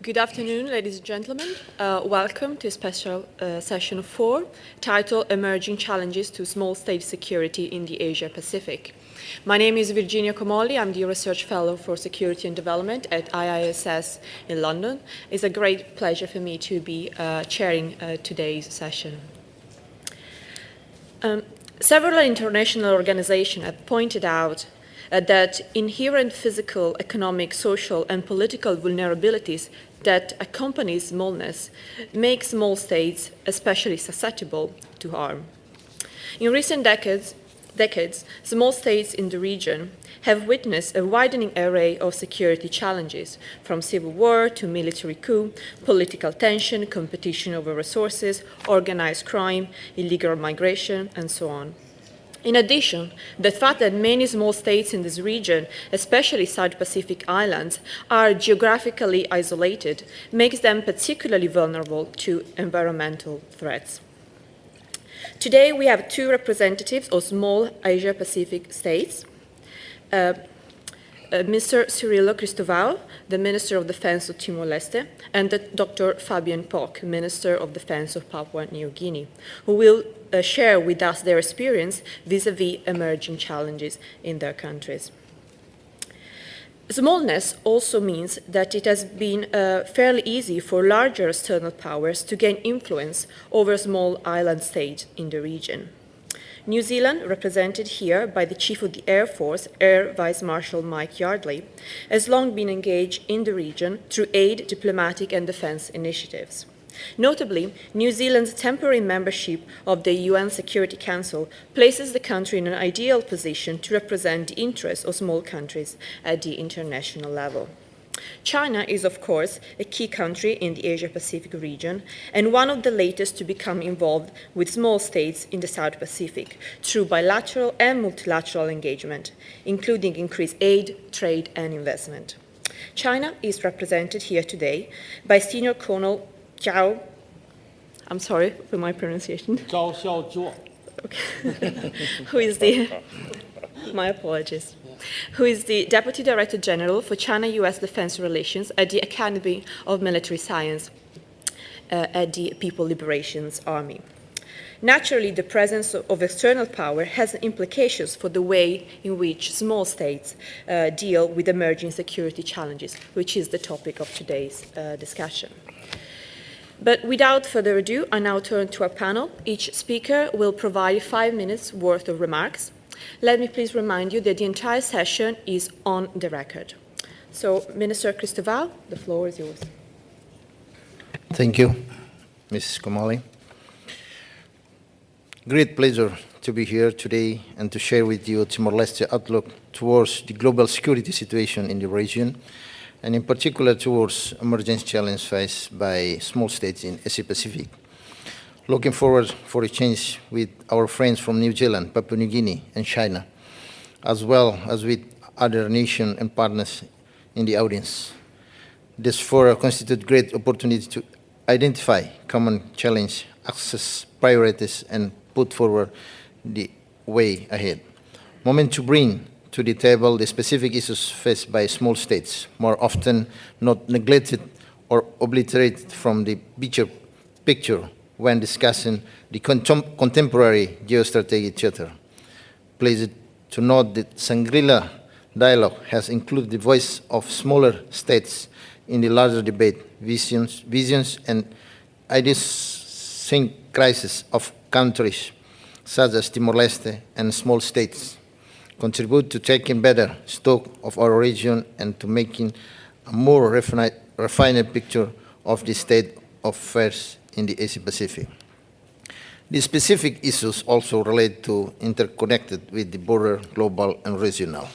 Good afternoon, ladies and gentlemen. Welcome to special session 4, titled Emerging Challenges to Small State Security in the Asia-Pacific. My name is Virginia Comolli. I'm the Research Fellow for Security and Development at IISS in London. It's a great pleasure for me to be chairing today's session. Several international organizations have pointed out that inherent physical, economic, social, and political vulnerabilities that accompany smallness make small states especially susceptible to harm. In recent decades, small states in the region have witnessed a widening array of security challenges, from civil war to military coup, political tension, competition over resources, organized crime, illegal migration, and so on. In addition, the fact that many small states in this region, especially South Pacific islands, are geographically isolated makes them particularly vulnerable to environmental threats. Today, we have two representatives of small Asia-Pacific states, Mr. Cirilo Cristóvão, the Minister of Defense of Timor-Leste, and Dr. Fabian, Minister of Defense of Papua New Guinea, who will share with us their experience vis-à-vis emerging challenges in their countries. Smallness also means that it has been fairly easy for larger external powers to gain influence over small island states in the region. New Zealand, represented here by the Chief of the Air Force, Air Vice-Marshal Mike Yardley, has long been engaged in the region through aid, diplomatic, and defense initiatives. Notably, New Zealand's temporary membership of the UN Security Council places the country in an ideal position to represent the interests of small countries at the international level. China is, of course, a key country in the Asia-Pacific region and one of the latest to become involved with small states in the South Pacific through bilateral and multilateral engagement, including increased aid, trade, and investment. China is represented here today by Senior Colonel Zhao. I'm sorry for my pronunciation. Xiaozhuo. Okay. Who is the... My apologies. Who is the Deputy Director General for China-US Defense Relations at the Academy of Military Science at the People Liberation Army. Naturally, the presence of external power has implications for the way in which small states deal with emerging security challenges, which is the topic of today's discussion. But without further ado, I now turn to our panel. Each speaker will provide 5 minutes worth of remarks. Let me please remind you that the entire session is on the record. So, Minister Cristóvão, the floor is yours. Thank you, Mrs. Comolli. Great pleasure to be here today and to share with you Timor-Leste outlook towards the global security situation in the region, and in particular towards emerging challenges faced by small states in Asia-Pacific. Looking forward for a change with our friends from New Zealand, Papua New Guinea, and China, as well as with other nations and partners in the audience. This forum constitutes great opportunity to identify common challenge, access priorities, and put forward the way ahead. Moment to bring to the table the specific issues faced by small states, more often not neglected or obliterated from the bigger picture when discussing the contemporary geostrategic theater. Pleased to note that Shangri-La dialogue has included the voice of smaller states in the larger debate, visions and idiosyncrasies of countries such as Timor-Leste and small states contribute to taking better stock of our region and to making a more refined picture of the state of affairs in the Asia-Pacific. The specific issues also relate to interconnected with the broader global and regional.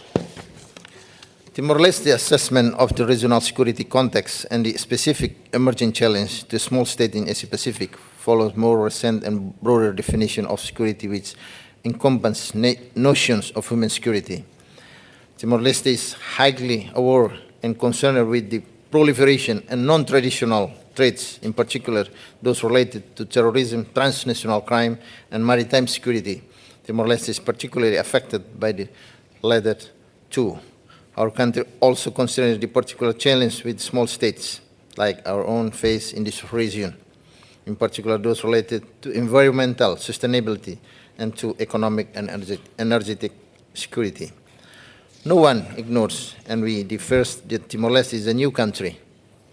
Timor-Leste assessment of the regional security context and the specific emerging challenge to small state in Asia-Pacific follows more recent and broader definition of security which encompasses notions of human security. Timor-Leste is highly aware and concerned with the proliferation and non-traditional threats, in particular those related to terrorism, transnational crime, and maritime security. Timor-Leste is particularly affected by the latter two. Our country also considers the particular challenge with small states. like our own face in this region, in particular those related to environmental sustainability and to economic and energetic security. No one ignores, and we differ, that Timor-Leste is a new country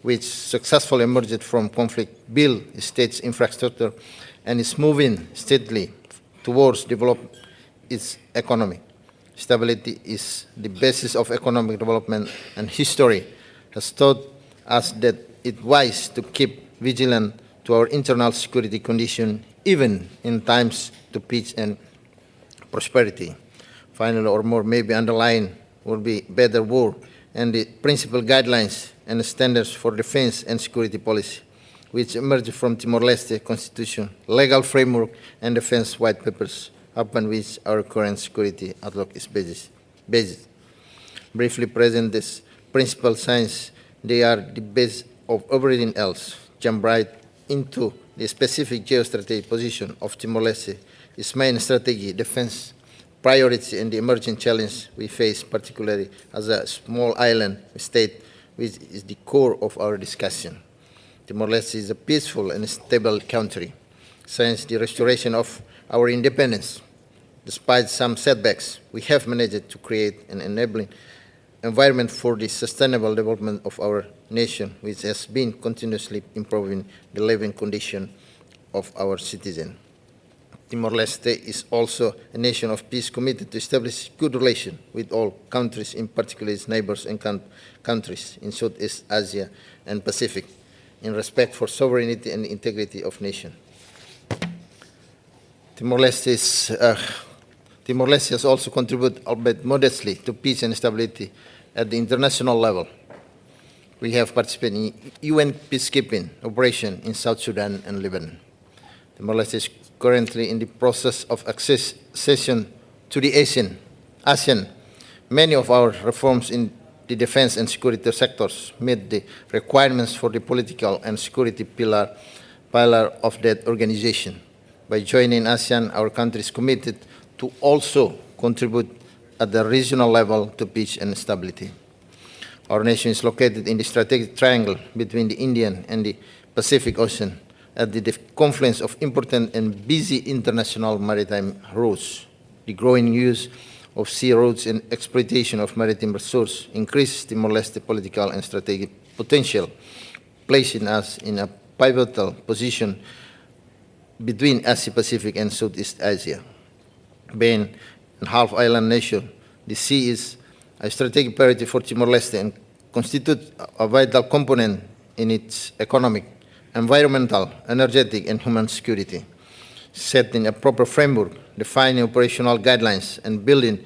which successfully emerged from conflict, built its infrastructure, and is moving steadily towards developing its economy. Stability is the basis of economic development, and history has taught us that it's wise to keep vigilant to our internal security condition, even in times of peace and prosperity. Finally, or more maybe underlying, would be better war and the principal guidelines and standards for defense and security policy, which emerged from Timor-Leste Constitution, legal framework, and defense white papers, upon which our current security outlook is based. Briefly present this principal science, they are the base of everything else. Jump right into the specific geostrategic position of Timor-Leste, its main strategy, defense, priority, and the emerging challenge we face, particularly as a small island state, which is the core of our discussion. Timor-Leste is a peaceful and stable country. Since the restoration of our independence, despite some setbacks, we have managed to create an enabling environment for the sustainable development of our nation, which has been continuously improving the living condition of our citizens. Timor-Leste is also a nation of peace committed to establish good relations with all countries, in particular its neighbors and countries in Southeast Asia and Pacific, in respect for sovereignty and integrity of nation. Timor-Leste has also contributed, albeit modestly, to peace and stability at the international level. We have participated in UN peacekeeping operation in South Sudan and Lebanon. Timor-Leste is currently in the process of accession to the ASEAN. Many of our reforms in the defense and security sectors meet the requirements for the political and security pillar of that organization. By joining ASEAN, our country is committed to also contribute at the regional level to peace and stability. Our nation is located in the strategic triangle between the Indian and the Pacific Ocean, at the confluence of important and busy international maritime routes. The growing use of sea routes and exploitation of maritime resources increases Timor-Leste political and strategic potential, placing us in a pivotal position between Asia-Pacific and Southeast Asia. Being a half-island nation, the sea is a strategic priority for Timor-Leste and constitutes a vital component in its economic, environmental, energetic, and human security. Setting a proper framework, defining operational guidelines, and building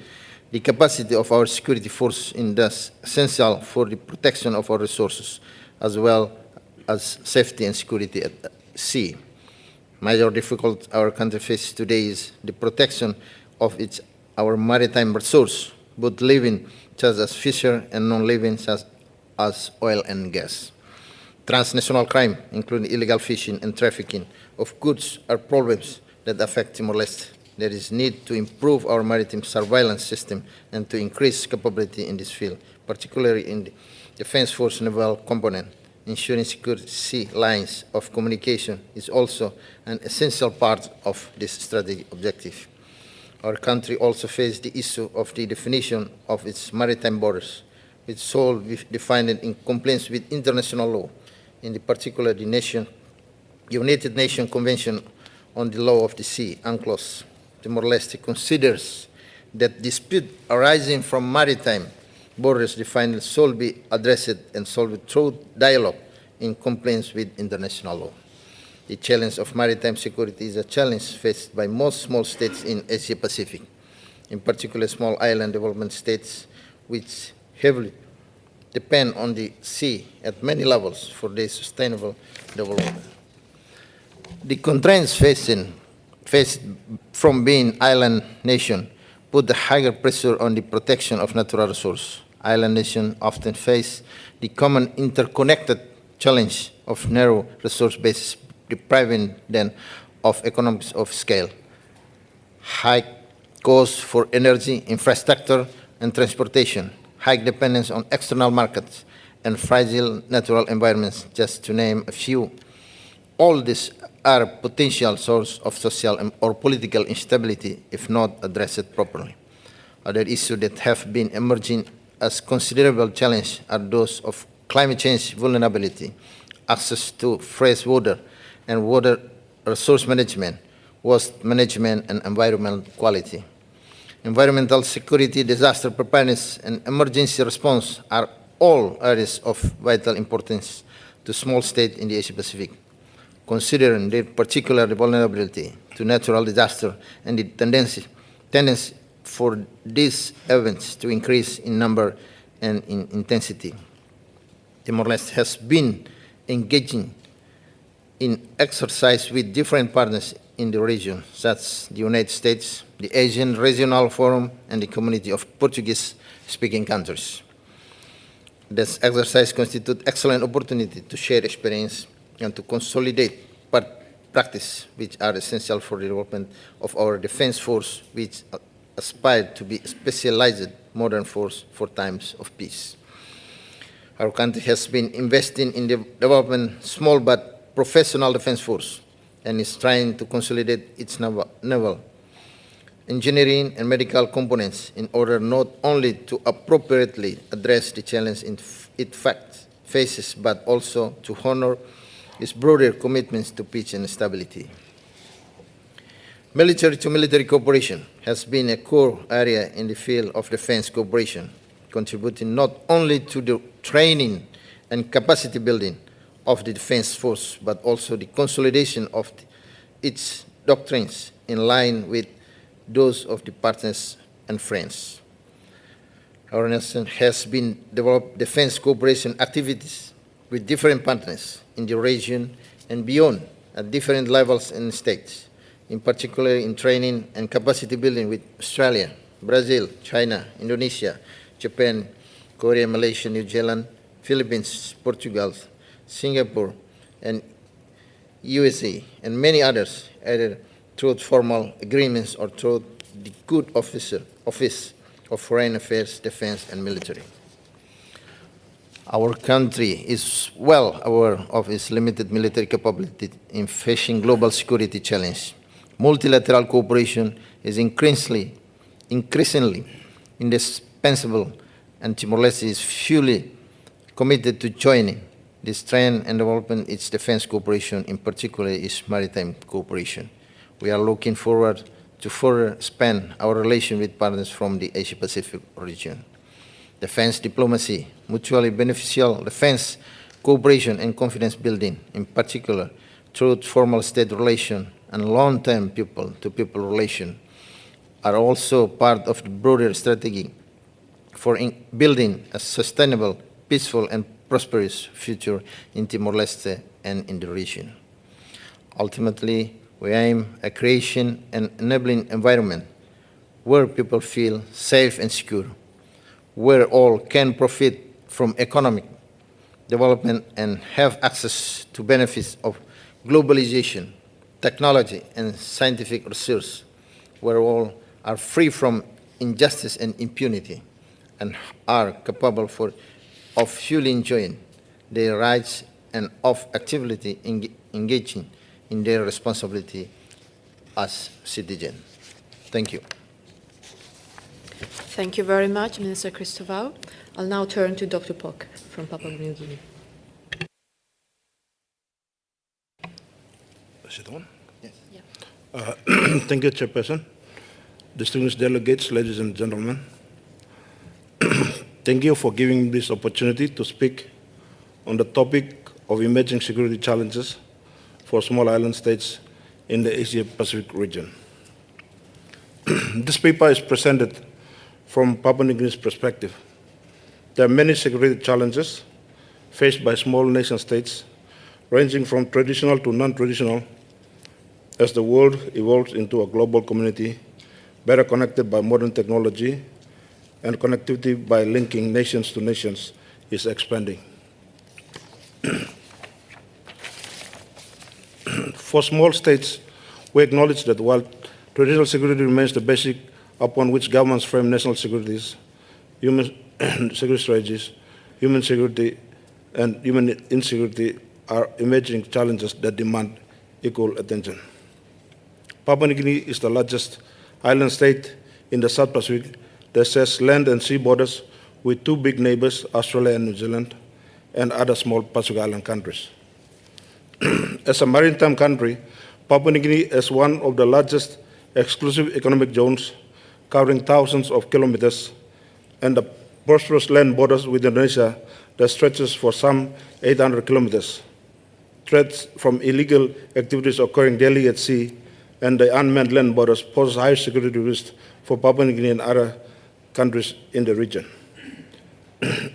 the capacity of our security force is thus essential for the protection of our resources, as well as safety and security at sea. Major difficulty our country faces today is the protection of our maritime resource, both living, such as fishery, and non-living, such as oil and gas. Transnational crime, including illegal fishing and trafficking of goods, are problems that affect Timor-Leste. There is need to improve our maritime surveillance system and to increase capability in this field, particularly in the defense force naval component. Ensuring secure sea lines of communication is also an essential part of this strategic objective. Our country also faces the issue of the definition of its maritime borders, which shall be defined in compliance with international law, in particular the United Nations Convention on the Law of the Sea, UNCLOS. Timor-Leste considers that dispute arising from maritime borders defined shall be addressed and solved through dialogue in compliance with international law. The challenge of maritime security is a challenge faced by most small states in Asia-Pacific, in particular small island development states, which heavily depend on the sea at many levels for their sustainable development. The constraints faced from being island nation put the higher pressure on the protection of natural resources. Island nations often face the common interconnected challenge of narrow resource bases, depriving them of economies of scale, high costs for energy, infrastructure, and transportation, high dependence on external markets, and fragile natural environments, just to name a few. All these are potential source of social or political instability if not addressed properly. Other issues that have been emerging as considerable challenge are those of climate change vulnerability, access to fresh water and water resource management, waste management, and environmental quality. Environmental security, disaster preparedness, and emergency response are all areas of vital importance to small states in the Asia-Pacific, considering their particular vulnerability to natural disaster and the tendency for these events to increase in number and in intensity. Timor-Leste has been engaging in exercise with different partners in the region, such as the United States, the Asian Regional Forum, and the Community of Portuguese-speaking countries. This exercise constitutes excellent opportunity to share experience and to consolidate practice which are essential for the development of our defense force, which aspire to be specialized modern force for times of peace. Our country has been investing in the development small but professional defense force and is trying to consolidate its naval, engineering, and medical components in order not only to appropriately address the challenge it faces, but also to honor its broader commitments to peace and stability. Military-to-military cooperation has been a core area in the field of defense cooperation, contributing not only to the training and capacity building of the defense force, but also the consolidation of its doctrines in line with those of the partners and friends. Our nation has been developed defense cooperation activities with different partners in the region and beyond at different levels and states, in particular in training and capacity building with Australia, Brazil, China, Indonesia, Japan, Korea, Malaysia, New Zealand, Philippines, Portugal, Singapore, and USA, and many others, either through formal agreements or through the good Office of Foreign Affairs, Defense, and Military. Our country is well aware of its limited military capability in facing global security challenge. Multilateral cooperation is increasingly indispensable, and Timor-Leste is fully committed to joining this trend and developing its defense cooperation, in particular its maritime cooperation. We are looking forward to further expand our relation with partners from the Asia-Pacific region. Defense diplomacy, mutually beneficial defense cooperation, and confidence building, in particular through formal state relations and long-term people-to-people relations, are also part of the broader strategy for building a sustainable, peaceful, and prosperous future in Timor-Leste and in the region. Ultimately, we aim at creating an enabling environment where people feel safe and secure, where all can profit from economic development and have access to benefits of globalization, technology, and scientific research, where all are free from injustice and impunity and are capable of fully enjoying their rights and of actively engaging in their responsibility as citizens. Thank you. Thank you very much, Minister Cristóvão. I'll now turn to Dr. Pock from Papua New Guinea. Is it on? Yes. Yeah. Thank you, Chairperson. Distinguished delegates, ladies and gentlemen. Thank you for giving this opportunity to speak on the topic of emerging security challenges for small island states in the Asia-Pacific region. This paper is presented from Papua New Guinea's perspective. There are many security challenges faced by small nation states, ranging from traditional to non-traditional, as the world evolves into a global community better connected by modern technology, and connectivity by linking nations to nations is expanding. For small states, we acknowledge that while traditional security remains the basic upon which governments frame national securities, human security strategies, human security and human insecurity are emerging challenges that demand equal attention. Papua New Guinea is the largest island state in the South Pacific that shares land and sea borders with two big neighbors, Australia and New Zealand, and other small Pacific Island countries. As a maritime country, Papua New Guinea is one of the largest exclusive economic zones, covering thousands of kilometers, and the prosperous land borders with Indonesia that stretches for some 800 kilometers. Threats from illegal activities occurring daily at sea and the unmanned land borders pose high security risks for Papua New Guinea and other countries in the region.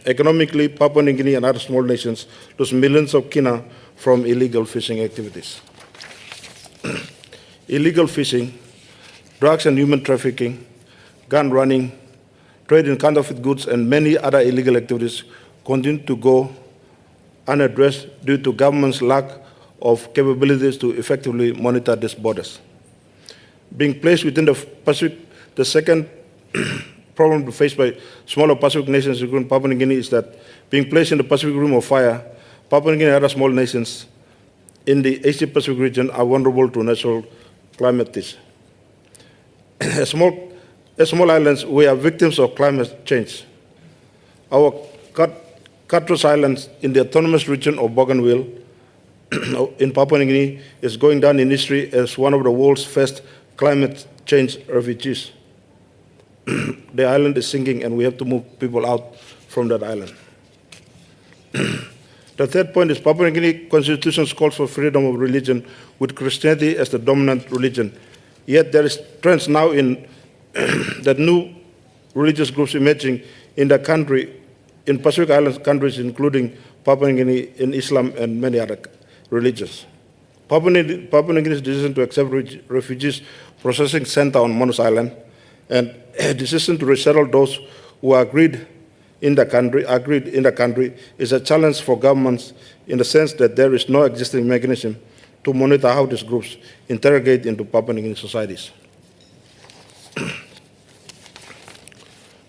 Economically, Papua New Guinea and other small nations lose millions of kina from illegal fishing activities. Illegal fishing, drugs and human trafficking, gun running, trade in counterfeit goods, and many other illegal activities continue to go unaddressed due to government's lack of capabilities to effectively monitor these borders. Being placed within the Pacific, the second problem faced by smaller Pacific nations, including Papua New Guinea, is that being placed in the Pacific Rim of Fire, Papua New Guinea and other small nations in the Asia-Pacific region are vulnerable to natural calamities. As small islands, we are victims of climate change. Our Cutlass Islands in the autonomous region of Bougainville in Papua New Guinea is going down in history as one of the world's first climate change refugees. The island is sinking and we have to move people out from that island. The third point is Papua New Guinea Constitution calls for freedom of religion with Christianity as the dominant religion. Yet there is trends now in that new religious groups emerging in the country, in Pacific Island countries, including Papua New Guinea, in Islam and many other religions. Papua New Guinea's decision to accept refugees processing center on Manus Island and a decision to resettle those who agreed in the country is a challenge for governments in the sense that there is no existing mechanism to monitor how these groups integrate into Papua New Guinea societies.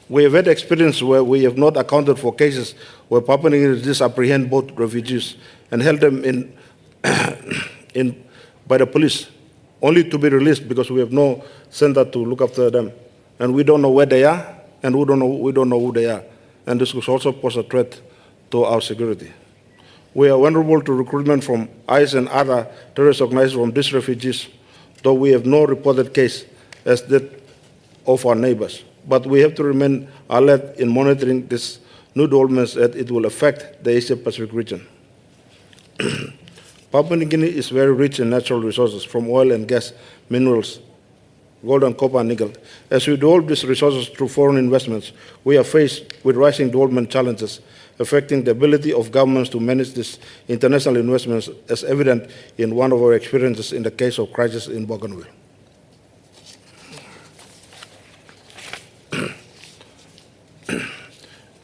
We have had experience where we have not accounted for cases where Papua New Guinea disapprehend both refugees and held them by the police, only to be released because we have no center to look after them. And we don't know where they are, and we don't know who they are. And this could also pose a threat to our security. We are vulnerable to recruitment from IISS and other terrorist organizations from these refugees, though we have no reported case as that of our neighbors. But we have to remain alert in monitoring these new developments as it will affect the Asia-Pacific region. Papua New Guinea is very rich in natural resources, from oil and gas, minerals, gold and copper and nickel. As we develop these resources through foreign investments, we are faced with rising development challenges affecting the ability of governments to manage these international investments, as evident in one of our experiences in the case of crisis in Bougainville.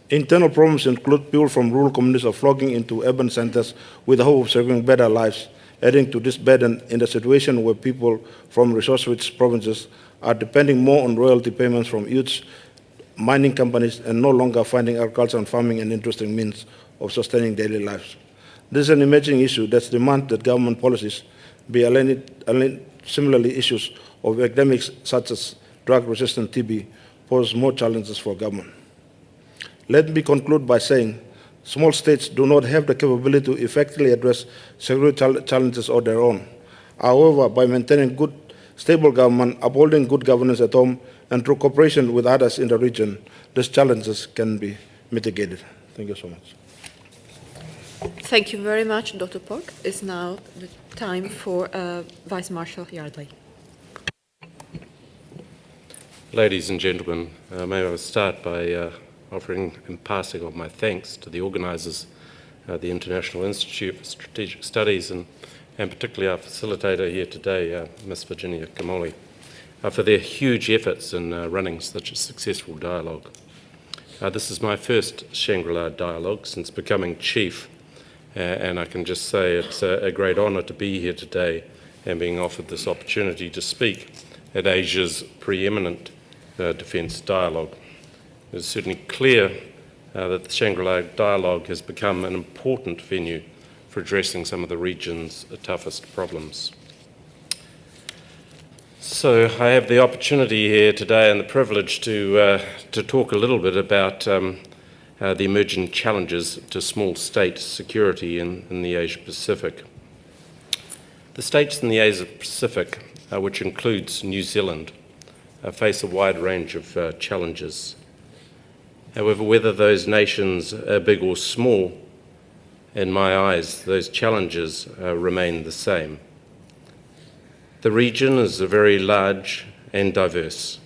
Internal problems include people from rural communities are flocking into urban centers with the hope of securing better lives, adding to this burden in the situation where people from resource-rich provinces are depending more on royalty payments from huge mining companies and no longer finding agriculture and farming an interesting means of sustaining daily lives. This is an emerging issue that demands that government policies be aligned. Similarly, issues of epidemics such as drug-resistant TB pose more challenges for government. Let me conclude by saying small states do not have the capability to effectively address security challenges on their own. However, by maintaining good, stable government, upholding good governance at home, and through cooperation with others in the region, these challenges can be mitigated. Thank you so much. Thank you very much, Dr. Pork. It's now the time for Vice-Marshal Yardley. Ladies and gentlemen, may I start by offering and passing on my thanks to the organisers, the International Institute for Strategic Studies, and particularly our facilitator here today, Ms. Virginia Comolli, for their huge efforts in running such a successful dialogue. This is my first Shangri-La dialogue since becoming chief, and I can just say it's a great honour to be here today and being offered this opportunity to speak at Asia's preeminent defence dialogue. It's certainly clear that the Shangri-La dialogue has become an important venue for addressing some of the region's toughest problems. So I have the opportunity here today and the privilege to talk a little bit about the emerging challenges to small state security in the Asia-Pacific. The states in the Asia-Pacific, which includes New Zealand, face a wide range of challenges. However, whether those nations are big or small, in my eyes, those challenges remain the same. The region is very large and diverse.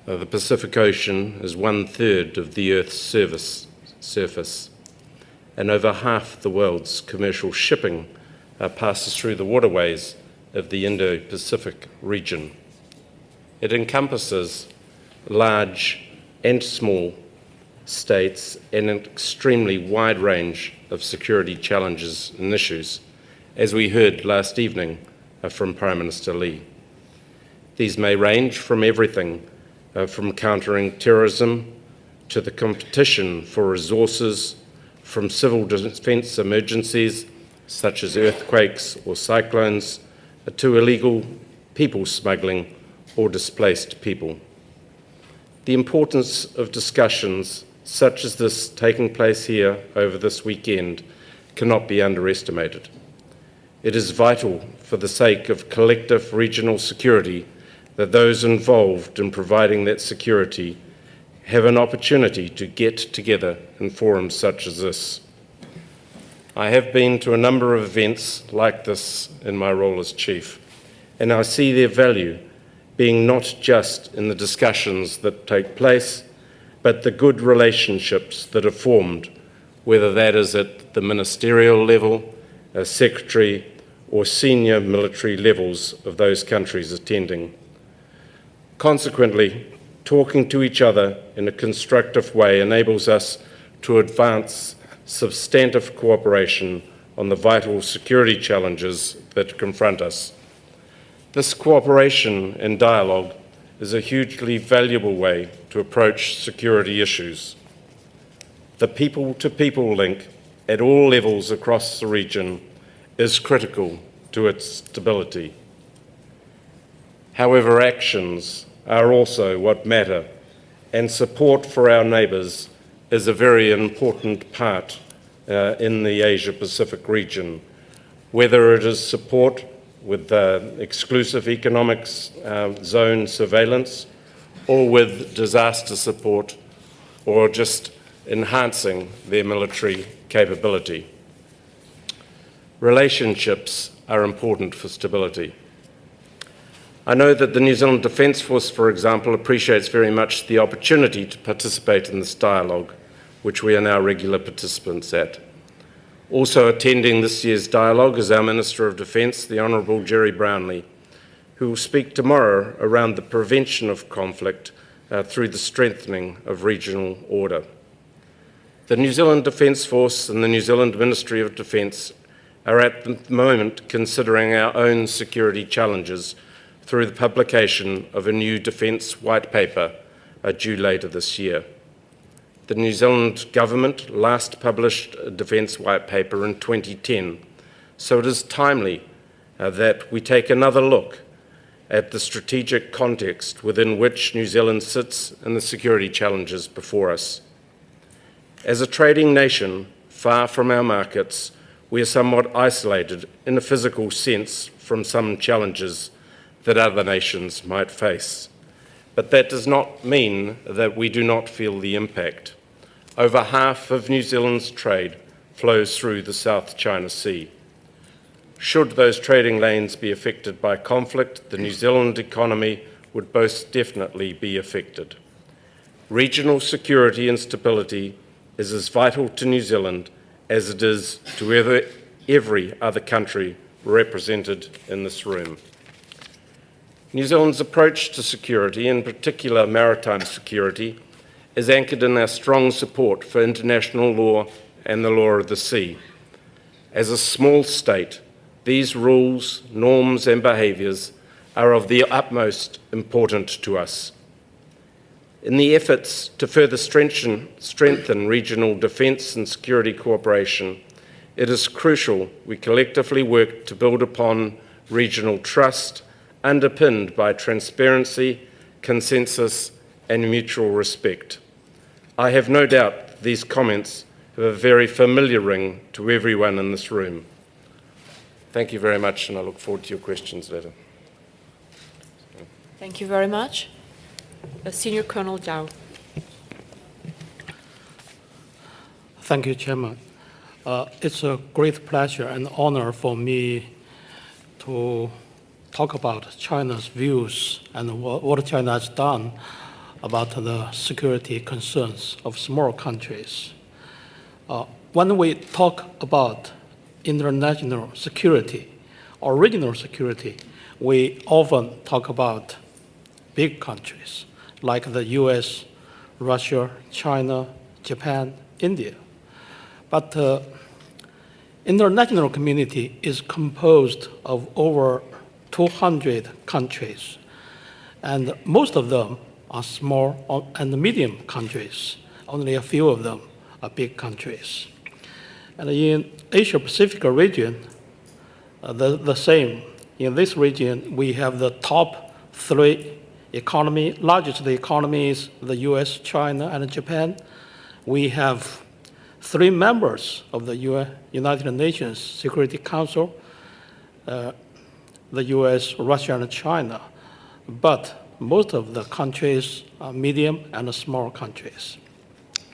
The Pacific Ocean is 1/3 of the Earth's surface, and over half the world's commercial shipping passes through the waterways of the Indo-Pacific region. It encompasses large and small states and an extremely wide range of security challenges and issues, as we heard last evening from Prime Minister Lee. These may range from everything from countering terrorism to the competition for resources, from civil defence emergencies such as earthquakes or cyclones, to illegal people smuggling or displaced people. The importance of discussions such as this taking place here over this weekend cannot be underestimated. It is vital for the sake of collective regional security that those involved in providing that security have an opportunity to get together in forums such as this. I have been to a number of events like this in my role as Chief, and I see their value being not just in the discussions that take place, but the good relationships that are formed, whether that is at the ministerial level, secretary, or senior military levels of those countries attending. Consequently, talking to each other in a constructive way enables us to advance substantive cooperation on the vital security challenges that confront us. This cooperation and dialogue is a hugely valuable way to approach security issues. The people-to-people link at all levels across the region is critical to its stability. However, actions are also what matter, and support for our neighbours is a very important part in the Asia-Pacific region, whether it is support with exclusive economic zone surveillance, or with disaster support, or just enhancing their military capability. Relationships are important for stability. I know that the New Zealand Defence Force, for example, appreciates very much the opportunity to participate in this dialogue, which we are now regular participants at. Also attending this year's dialogue is our Minister of Defence, the Honourable Gerry Brownlee, who will speak tomorrow around the prevention of conflict through the strengthening of regional order. The New Zealand Defence Force and the New Zealand Ministry of Defence are at the moment considering our own security challenges through the publication of a new Defence White Paper due later this year. The New Zealand Government last published a Defence White Paper in 2010, so it is timely that we take another look at the strategic context within which New Zealand sits and the security challenges before us. As a trading nation, far from our markets, we are somewhat isolated in a physical sense from some challenges that other nations might face. But that does not mean that we do not feel the impact. Over half of New Zealand's trade flows through the South China Sea. Should those trading lanes be affected by conflict, the New Zealand economy would most definitely be affected. Regional security and stability is as vital to New Zealand as it is to every other country represented in this room. New Zealand's approach to security, in particular maritime security, is anchored in our strong support for international law and the law of the sea. As a small state, these rules, norms and behaviours are of the utmost importance to us. In the efforts to further strengthen regional defence and security cooperation, it is crucial we collectively work to build upon regional trust underpinned by transparency, consensus, and mutual respect. I have no doubt these comments have a very familiar ring to everyone in this room. Thank you very much, and I look forward to your questions later. Thank you very much. Senior Colonel Zhao. Thank you, Chairman. It's a great pleasure and honor for me to talk about China's views and what China has done about the security concerns of small countries. When we talk about international security or regional security, we often talk about big countries like the US, Russia, China, Japan, India. But international community is composed of over 200 countries, and most of them are small and medium countries. Only a few of them are big countries. And in Asia-Pacific region, the same. In this region, we have the top three largest economies, the US, China, and Japan. We have 3 members of the United Nations Security Council, the US, Russia, and China. But most of the countries are medium and small countries.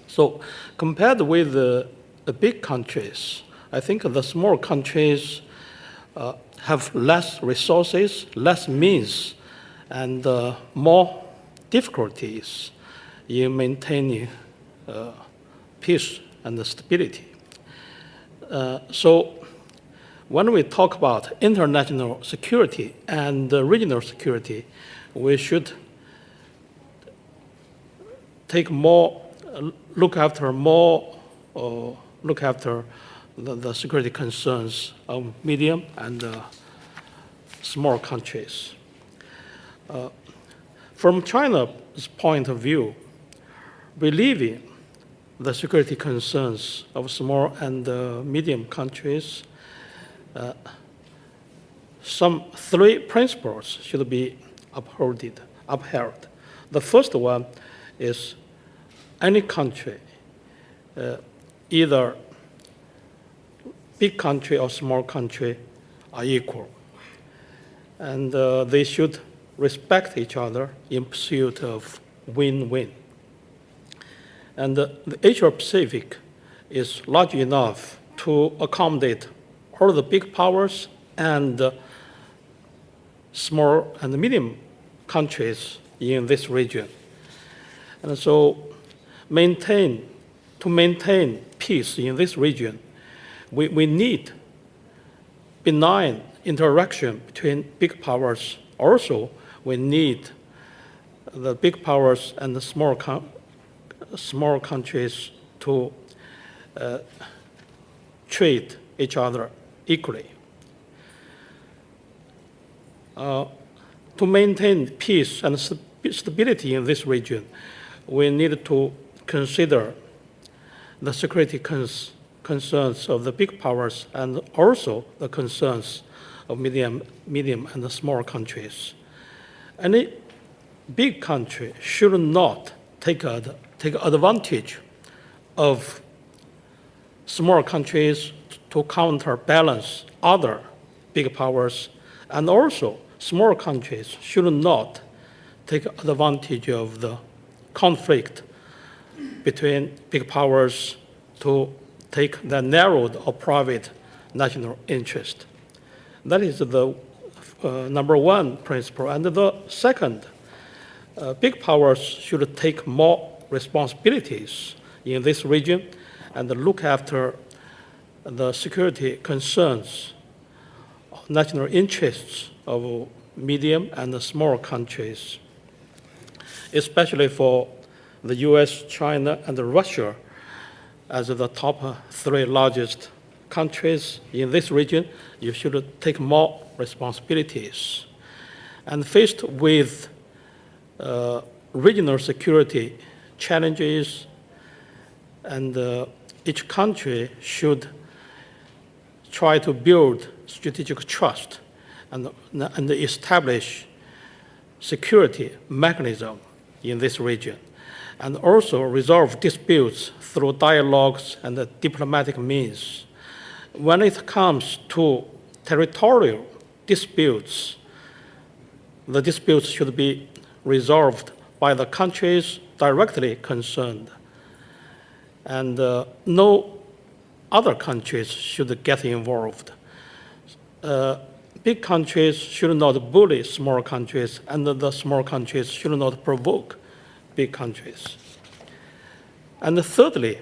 So compared with the big countries, I think the small countries have less resources, less means, and more difficulties in maintaining peace and stability. So when we talk about international security and regional security, we should take look after the security concerns of medium and small countries. From China's point of view, relieving the security concerns of small and medium countries, some 3 principles should be upheld. The first one is any country, either big country or small country, are equal. And they should respect each other in pursuit of win-win. And the Asia-Pacific is large enough to accommodate all the big powers and small and medium countries in this region. And so to maintain peace in this region, we need benign interaction between big powers. Also, we need the big powers and the small countries to treat each other equally. To maintain peace and stability in this region, we need to consider the security concerns of the big powers and also the concerns of medium and small countries. Any big country should not take advantage of small countries to counterbalance other big powers, and also small countries should not take advantage of the conflict between big powers to take the narrowed or private national interest. That is the number 1 principle. And the second, big powers should take more responsibilities in this region and look after the security concerns, national interests of medium and small countries, especially for the US, China, and Russia as the top 3 largest countries in this region. You should take more responsibilities. And faced with regional security challenges, and each country should try to build strategic trust and establish security mechanism in this region, and also resolve disputes through dialogues and diplomatic means. When it comes to territorial disputes, the disputes should be resolved by the countries directly concerned, and no other countries should get involved. Big countries should not bully small countries, and the small countries should not provoke big countries. And thirdly,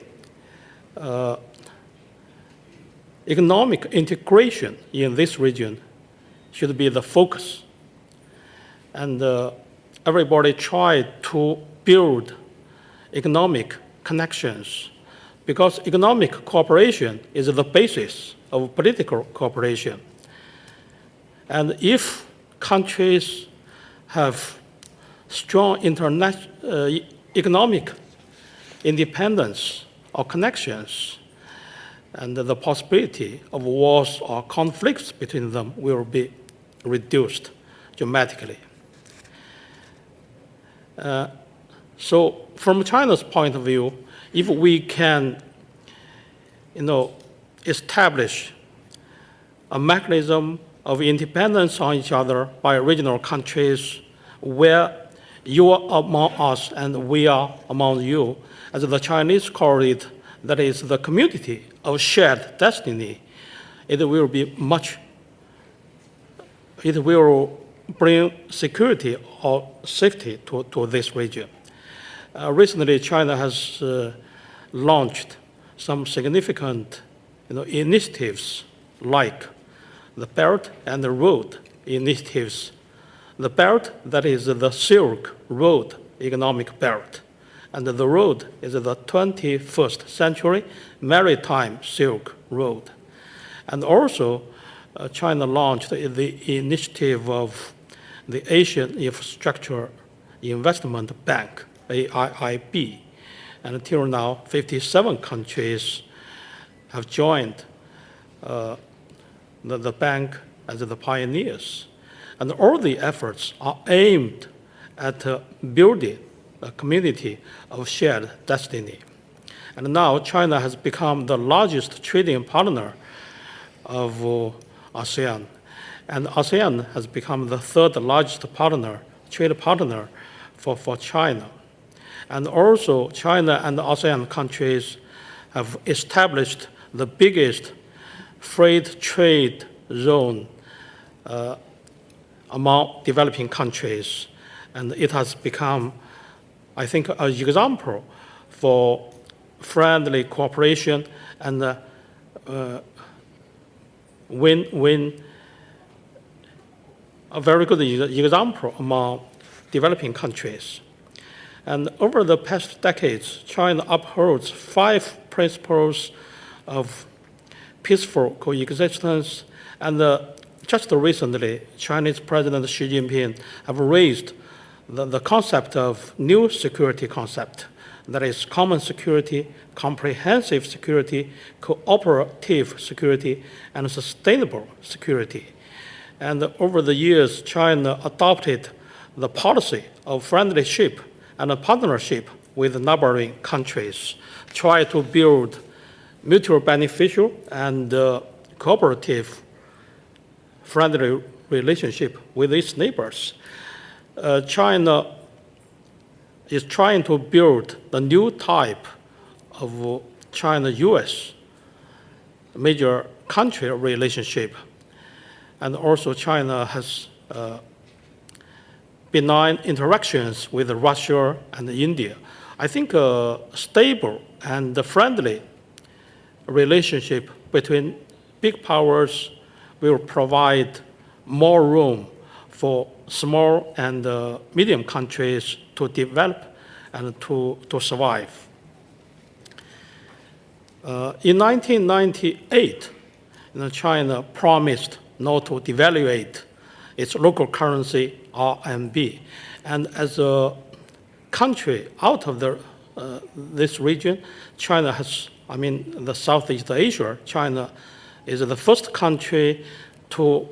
economic integration in this region should be the focus. And everybody tried to build economic connections, because economic cooperation is the basis of political cooperation. And if countries have strong economic independence or connections, and the possibility of wars or conflicts between them will be reduced dramatically. So from China's point of view, if we can establish a mechanism of independence on each other by regional countries, where you are among us and we are among you, as the Chinese call it, that is the community of shared destiny, it will bring security or safety to this region. Recently, China has launched some significant initiatives like the Belt and the Road initiatives. The Belt, that is the Silk Road economic belt, and the road is the 21st century Maritime Silk Road. And also, China launched the initiative of the Asian Infrastructure Investment Bank, AIIB, and until now, 57 countries have joined the bank as the pioneers. And all the efforts are aimed at building a community of shared destiny. And now China has become the largest trading partner of ASEAN. And ASEAN has become the third largest trade partner for China. And also China and ASEAN countries have established the biggest free trade zone among developing countries. And it has become, I think, an example for friendly cooperation and a very good example among developing countries. And over the past decades, China upholds 5 principles of peaceful coexistence. And just recently, Chinese President Xi Jinping have raised the concept of new security concept, that is common security, comprehensive security, cooperative security, and sustainable security. And over the years, China adopted the policy of friendship and a partnership with neighboring countries, try to build mutual beneficial and cooperative friendly relationship with its neighbors. China is trying to build the new type of China-US major country relationship. And also China has benign interactions with Russia and India. I think a stable and friendly relationship between big powers will provide more room for small and medium countries to develop and to survive. In 1998, China promised not to devaluate its local currency, RMB. And as a country out of this region. China has, the Southeast Asia, China is the first country to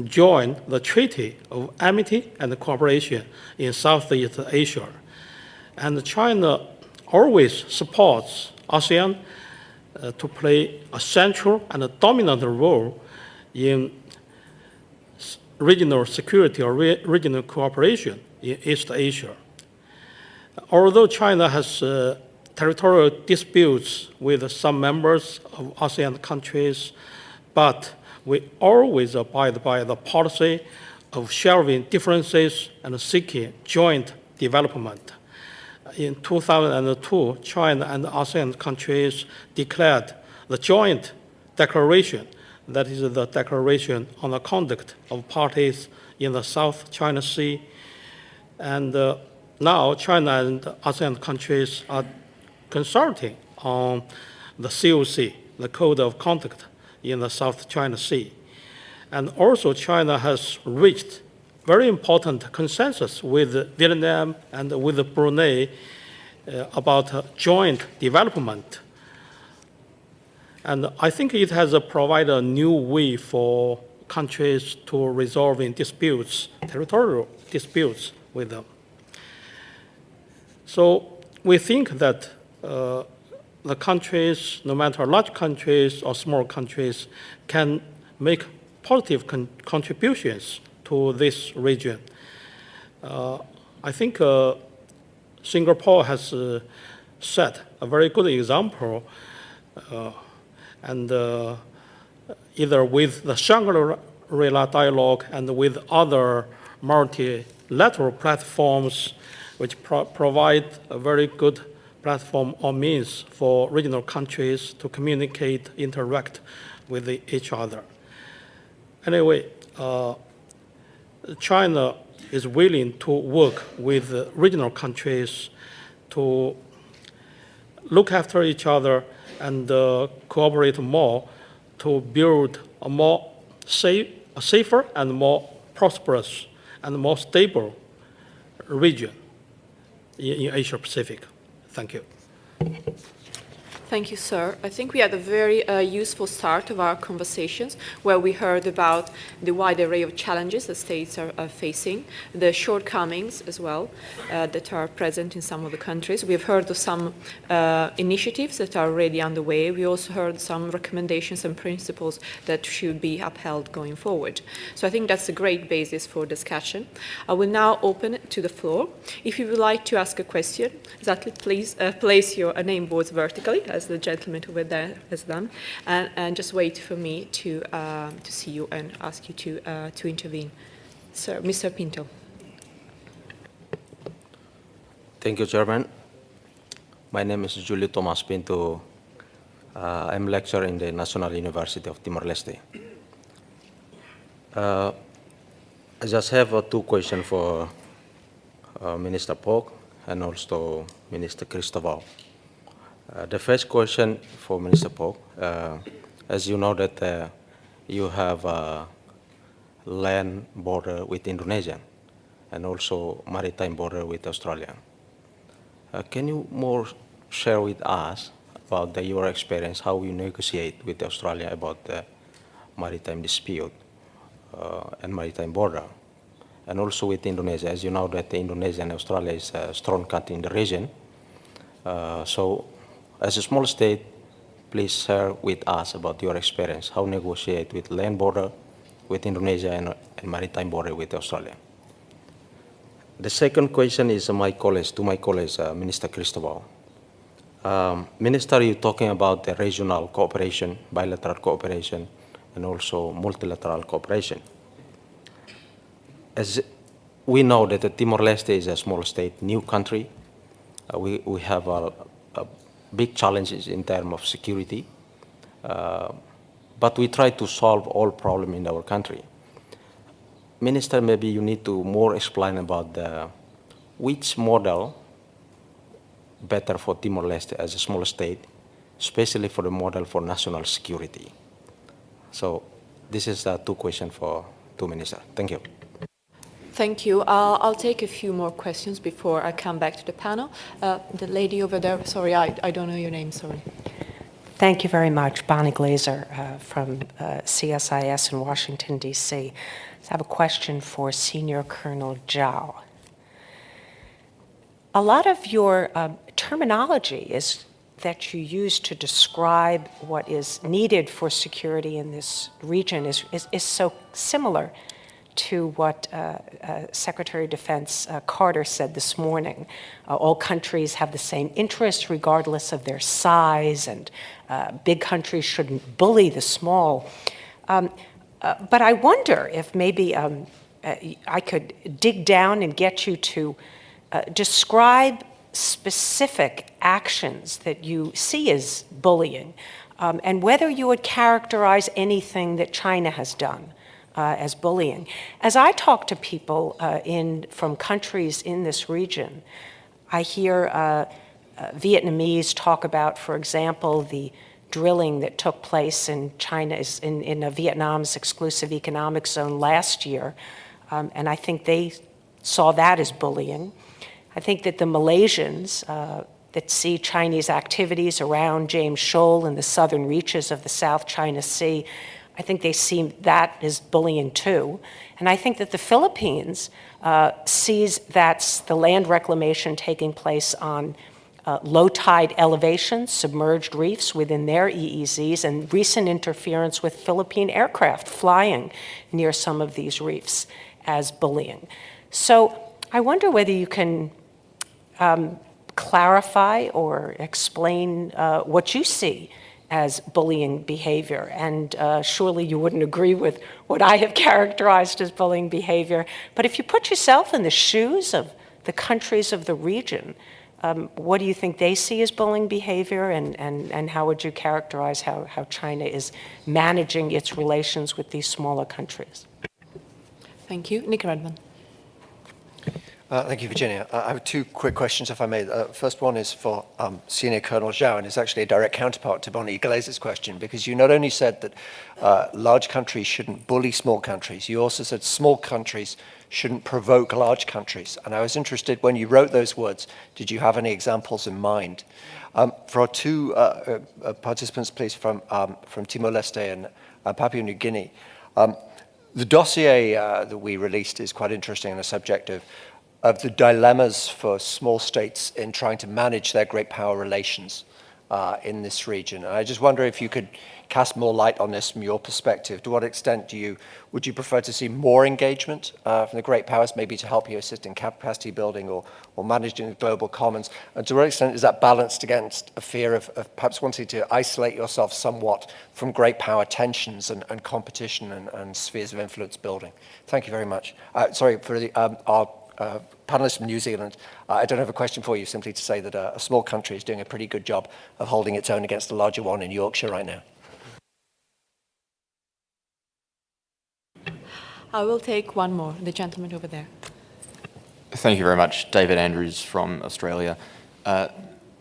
join the Treaty of Amity and Cooperation in Southeast Asia. And China always supports ASEAN to play a central and a dominant role in regional security or regional cooperation in East Asia. Although China has territorial disputes with some members of ASEAN countries, but we always abide by the policy of sharing differences and seeking joint development. In 2002, China and ASEAN countries declared the joint declaration, that is the Declaration on the Conduct of Parties in the South China Sea. And now China and ASEAN countries are consulting on the COC, the Code of Conduct in the South China Sea. And also China has reached very important consensus with Vietnam and with Brunei about joint development. And I think it has provided a new way for countries to resolving disputes, territorial disputes with them. So we think that the countries, no matter large countries or small countries, can make positive contributions to this region. I think Singapore has set a very good example, and either with the Shangri-La dialogue and with other multilateral platforms which provide a very good platform or means for regional countries to communicate, interact with each other. Anyway, China is willing to work with regional countries to look after each other and cooperate more to build a safer and more prosperous and more stable region in Asia Pacific. Thank you. Thank you, sir. I think we had a very useful start of our conversations where we heard about the wide array of challenges the states are facing, the shortcomings as well that are present in some of the countries. We've heard of some initiatives that are already underway. We also heard some recommendations and principles that should be upheld going forward. So I think that's a great basis for discussion. I will now open it to the floor. If you would like to ask a question, exactly, please place your name boards vertically, as the gentleman over there has done, and just wait for me to see you and ask you to intervene. Sir, Mr. Pinto. Thank you, Chairman. My name is Julio Tomas Pinto. I'm a lecturer in the National University of Timor-Leste. I just have two questions for Minister Pok and also Minister Cristóvão. The first question for Minister Pok, as you know that you have a land border with Indonesia and also maritime border with Australia. Can you more share with us about your experience, how you negotiate with Australia about the maritime dispute and maritime border? And also with Indonesia, as you know that Indonesia and Australia is a strong country in the region. So as a small state, please share with us about your experience, how negotiate with land border with Indonesia and maritime border with Australia. The second question is to my colleague, Minister Cristóvão. Minister, you're talking about the regional cooperation, bilateral cooperation, and also multilateral cooperation. As we know that Timor-Leste is a small state, new country. We have a big challenges in terms of security, but we try to solve all problems in our country. Minister, maybe you need to more explain about which model better for Timor-Leste as a small state, especially for the model for national security. So this is two questions for two ministers. Thank you. Thank you. I'll take a few more questions before I come back to the panel. The lady over there, sorry, I don't know your name, sorry. Thank you very much. Bonnie Glazer from CSIS in Washington, D.C. I have a question for Senior Colonel Zhao. A lot of your terminology is that you use to describe what is needed for security in this region is so similar to what Secretary of Defense Carter said this morning. All countries have the same interests regardless of their size, and big countries shouldn't bully the small. But I wonder if maybe I could dig down and get you to describe specific actions that you see as bullying, and whether you would characterize anything that China has done as bullying. As I talk to people from countries in this region, I hear Vietnamese talk about, for example, the drilling that took place in Vietnam's exclusive economic zone last year, and I think they saw that as bullying. I think that the Malaysians that see Chinese activities around James Shoal and the southern reaches of the South China Sea, I think they see that as bullying too. And I think that the Philippines sees that's the land reclamation taking place on low tide elevations, submerged reefs within their EEZs, and recent interference with Philippine aircraft flying near some of these reefs as bullying. So I wonder whether you can clarify or explain what you see as bullying behavior. And surely you wouldn't agree with what I have characterized as bullying behavior. But if you put yourself in the shoes of the countries of the region, what do you think they see as bullying behavior, and how would you characterize how China is managing its relations with these smaller countries? Thank you. Nick Redman. Thank you, Virginia. I have two quick questions, if I may. First one is for Senior Colonel Zhao, and it's actually a direct counterpart to Bonnie Glazer's question, because you not only said that large countries shouldn't bully small countries, you also said small countries shouldn't provoke large countries. And I was interested, when you wrote those words, did you have any examples in mind? For our two participants, please, from Timor-Leste and Papua New Guinea, the dossier that we released is quite interesting on the subject of the dilemmas for small states in trying to manage their great power relations in this region. And I just wonder if you could cast more light on this from your perspective. To what extent would you prefer to see more engagement from the great powers, maybe to help you assist in capacity building or managing the global commons? And to what extent is that balanced against a fear of perhaps wanting to isolate yourself somewhat from great power tensions and competition and spheres of influence building? Thank you very much. Sorry, for our panelists from New Zealand, I don't have a question for you, simply to say that a small country is doing a pretty good job of holding its own against the larger one in Yorkshire right now. I will take one more, the gentleman over there. Thank you very much. David Andrews from Australia.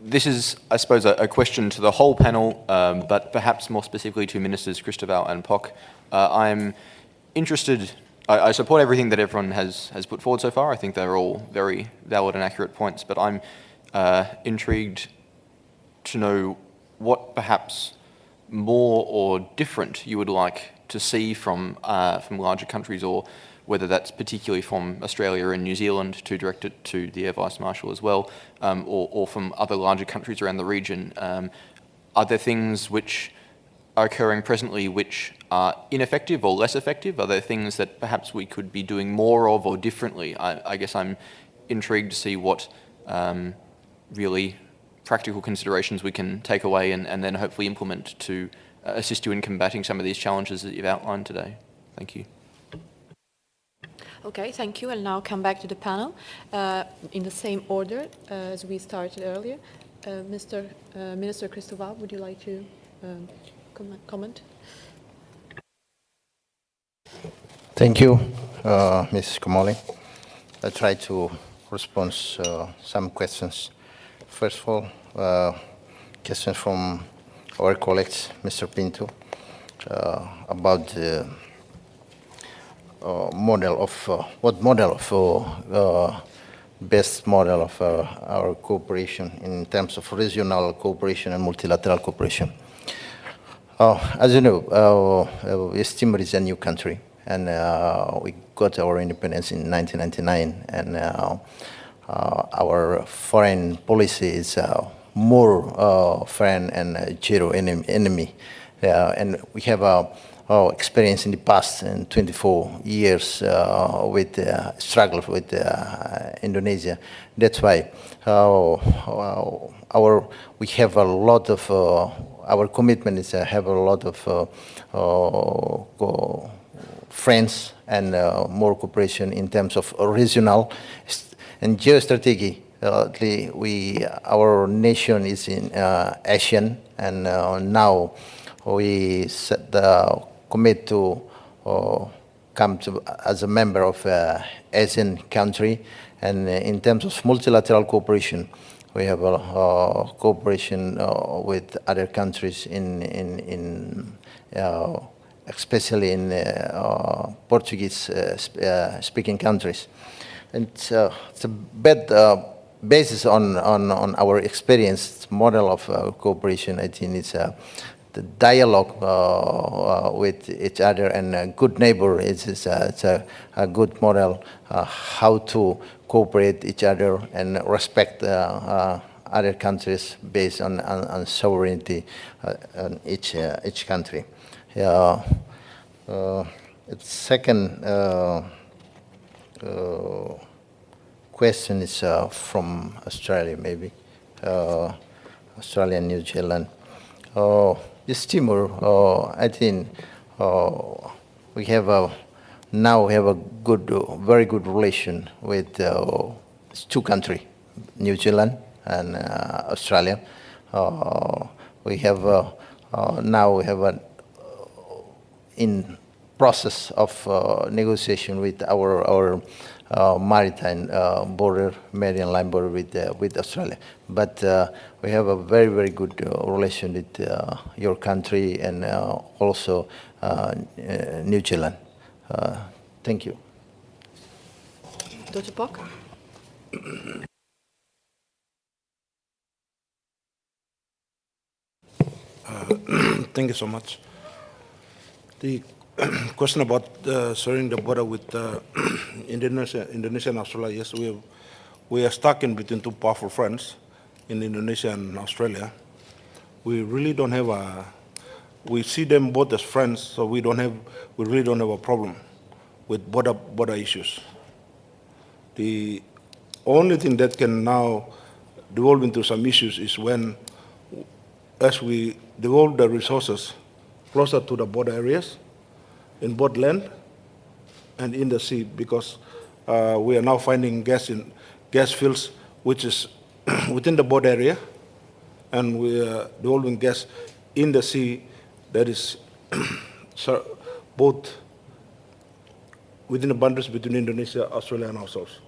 This is, I suppose, a question to the whole panel, but perhaps more specifically to Ministers Cristóvão and Poc. I'm interested, I support everything that everyone has put forward so far. I think they're all very valid and accurate points, but I'm intrigued to know what perhaps more or different you would like to see from larger countries, or whether that's particularly from Australia and New Zealand, to direct it to the Air Vice-Marshal as well, or from other larger countries around the region. Are there things which are occurring presently which are ineffective or less effective? Are there things that perhaps we could be doing more of or differently? I guess I'm intrigued to see what really practical considerations we can take away and then hopefully implement to assist you in combating some of these challenges that you've outlined today. Thank you. Okay, thank you. I'll now come back to the panel in the same order as we started earlier. Minister Cristóvão, would you like to comment? Thank you, Mrs. Comolli. I'll try to respond to some questions. First of all, question from our colleagues, Mr. Pinto, about model of best model of our cooperation in terms of regional cooperation and multilateral cooperation. As you know, East Timor is a new country, and we got our independence in 1999, and our foreign policy is more friend and zero enemy. And we have experience in the past in 24 years with struggle with Indonesia. That's why we have a lot of our commitment is have a lot of friends and more cooperation in terms of regional and geostrategy. Our nation is in Asian, and now we commit to come to as a member of Asian country. And in terms of multilateral cooperation, we have cooperation with other countries especially in Portuguese speaking countries. And it's a bad basis on our experience model of cooperation. I think it's the dialogue with each other, and a good neighbor it's a good model how to cooperate each other and respect other countries based on sovereignty on each country. Second question is from Australia, maybe Australia and New Zealand. East Timor, I think we have now have a very good relation with two countries, New Zealand and Australia. We have now we have in process of negotiation with our maritime marine line border with Australia. But we have a very, very good relation with your country and also New Zealand. Thank you. Dr. Pok? Thank you so much. The question about sharing the border with Indonesia and Australia, yes, we are stuck in between two powerful friends in Indonesia and Australia. We really don't have we see them both as friends, so we really don't have a problem with border issues. The only thing that can now devolve into some issues is when, as we devolve the resources closer to the border areas, in both land and in the sea, because we are now finding gas fields which is within the border area, and we are devolving gas in the sea that is both within the boundaries between Indonesia, Australia, and ourselves.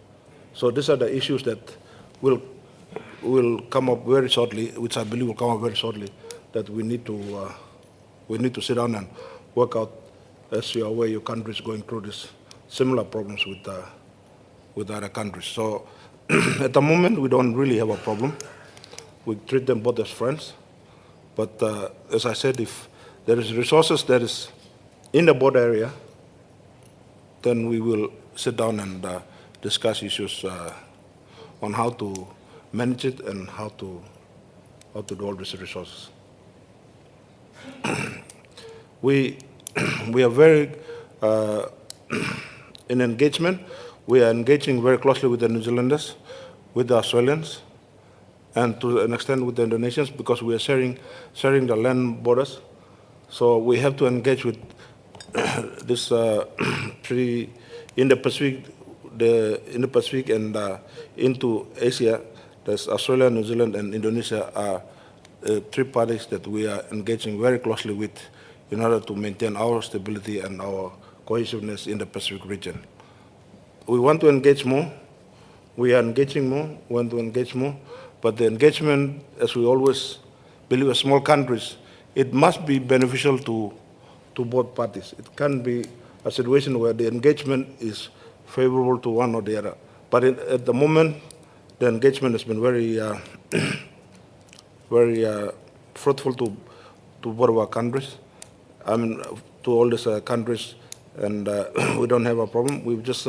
So these are the issues that will come up very shortly, which I believe will come up very shortly, that we need to sit down and work out. As you are aware, your country is going through these similar problems with other countries. So at the moment, we don't really have a problem. We treat them both as friends. But as I said, if there is resources that is in the border area, then we will sit down and discuss issues on how to manage it and how to do all these resources. We are very in engagement. We are engaging very closely with the New Zealanders, with the Australians, and to an extent with the Indonesians, because we are sharing the land borders. So we have to engage with this three in the Pacific, and into Asia. There's Australia, New Zealand, and Indonesia are three parties that we are engaging very closely with in order to maintain our stability and our cohesiveness in the Pacific region. We want to engage more. We are engaging more. We want to engage more. But the engagement, as we always believe as small countries, it must be beneficial to both parties. It can't be a situation where the engagement is favorable to one or the other. But at the moment, the engagement has been very, very fruitful to both of our countries. I mean, to all these countries, and we don't have a problem. We've just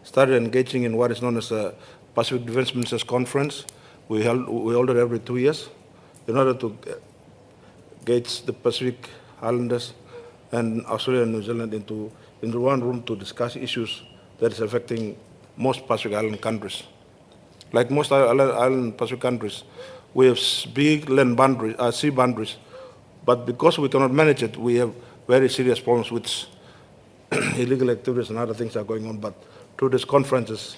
started engaging in what is known as a Pacific Defense Ministers Conference. We hold it every 2 years in order to gauge the Pacific Islanders and Australia and New Zealand into one room to discuss issues that is affecting most Pacific Island countries. Like most island Pacific countries, we have big land boundaries, sea boundaries, but because we cannot manage it, we have very serious problems with illegal activities and other things are going on. But through these conferences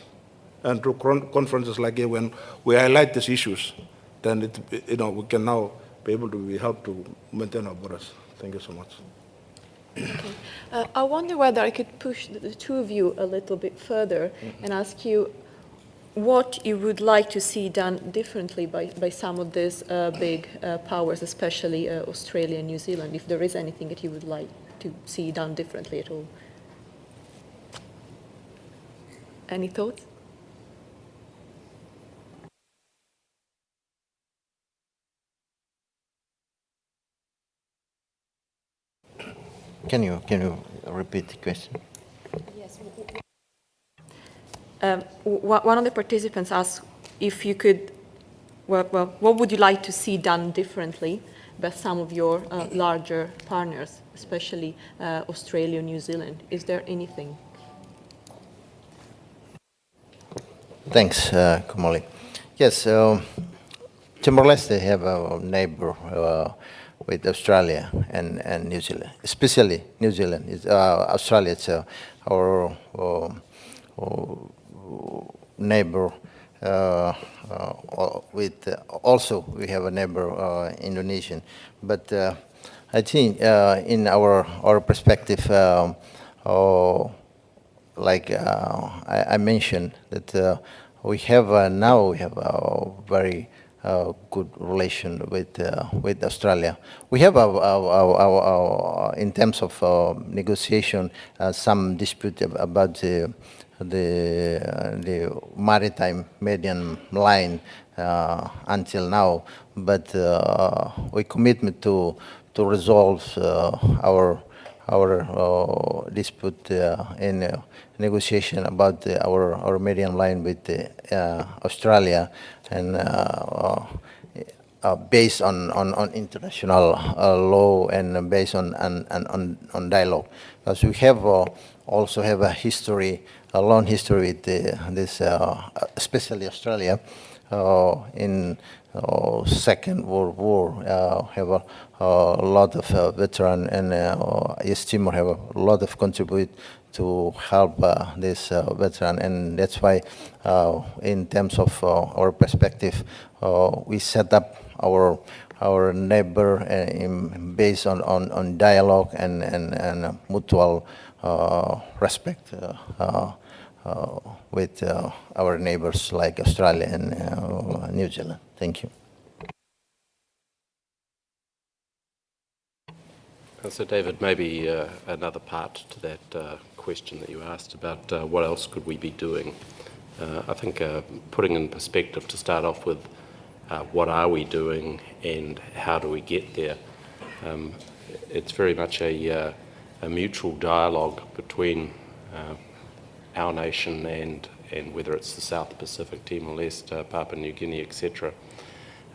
and through conferences like here, when we highlight these issues, then we can now be able to help to maintain our borders. Thank you so much. Okay. I wonder whether I could push the two of you a little bit further and ask you what you would like to see done differently by some of these big powers, especially Australia and New Zealand, if there is anything that you would like to see done differently at all. Any thoughts? Can you repeat the question? Yes. One of the participants asked if you could, well, what would you like to see done differently by some of your larger partners, especially Australia and New Zealand? Is there anything? Thanks, Comolli. Yes, Timor-Leste have a neighbor with Australia and New Zealand, especially New Zealand. Australia is our neighbor. Also we have a neighbor, Indonesian. But I think in our perspective, like I mentioned, that we have now a very good relation with Australia. We have in terms of negotiation some dispute about the maritime median line until now, but we committed to resolve our dispute in negotiation about our median line with Australia, and based on international law and based on dialogue. Because we have also have a long history with this, especially Australia. In Second World War, have a lot of veteran, and East Timor have a lot of contribute to help this veteran, and that's why, in terms of our perspective, we set up our neighbor based on dialogue and mutual respect with our neighbors like Australia and New Zealand. Thank you. So David, maybe another part to that question that you asked about what else could we be doing. I think putting in perspective to start off with, what are we doing and how do we get there? It's very much a mutual dialogue between our nation and whether it's the South Pacific, Timor-Leste, Papua New Guinea, etc.,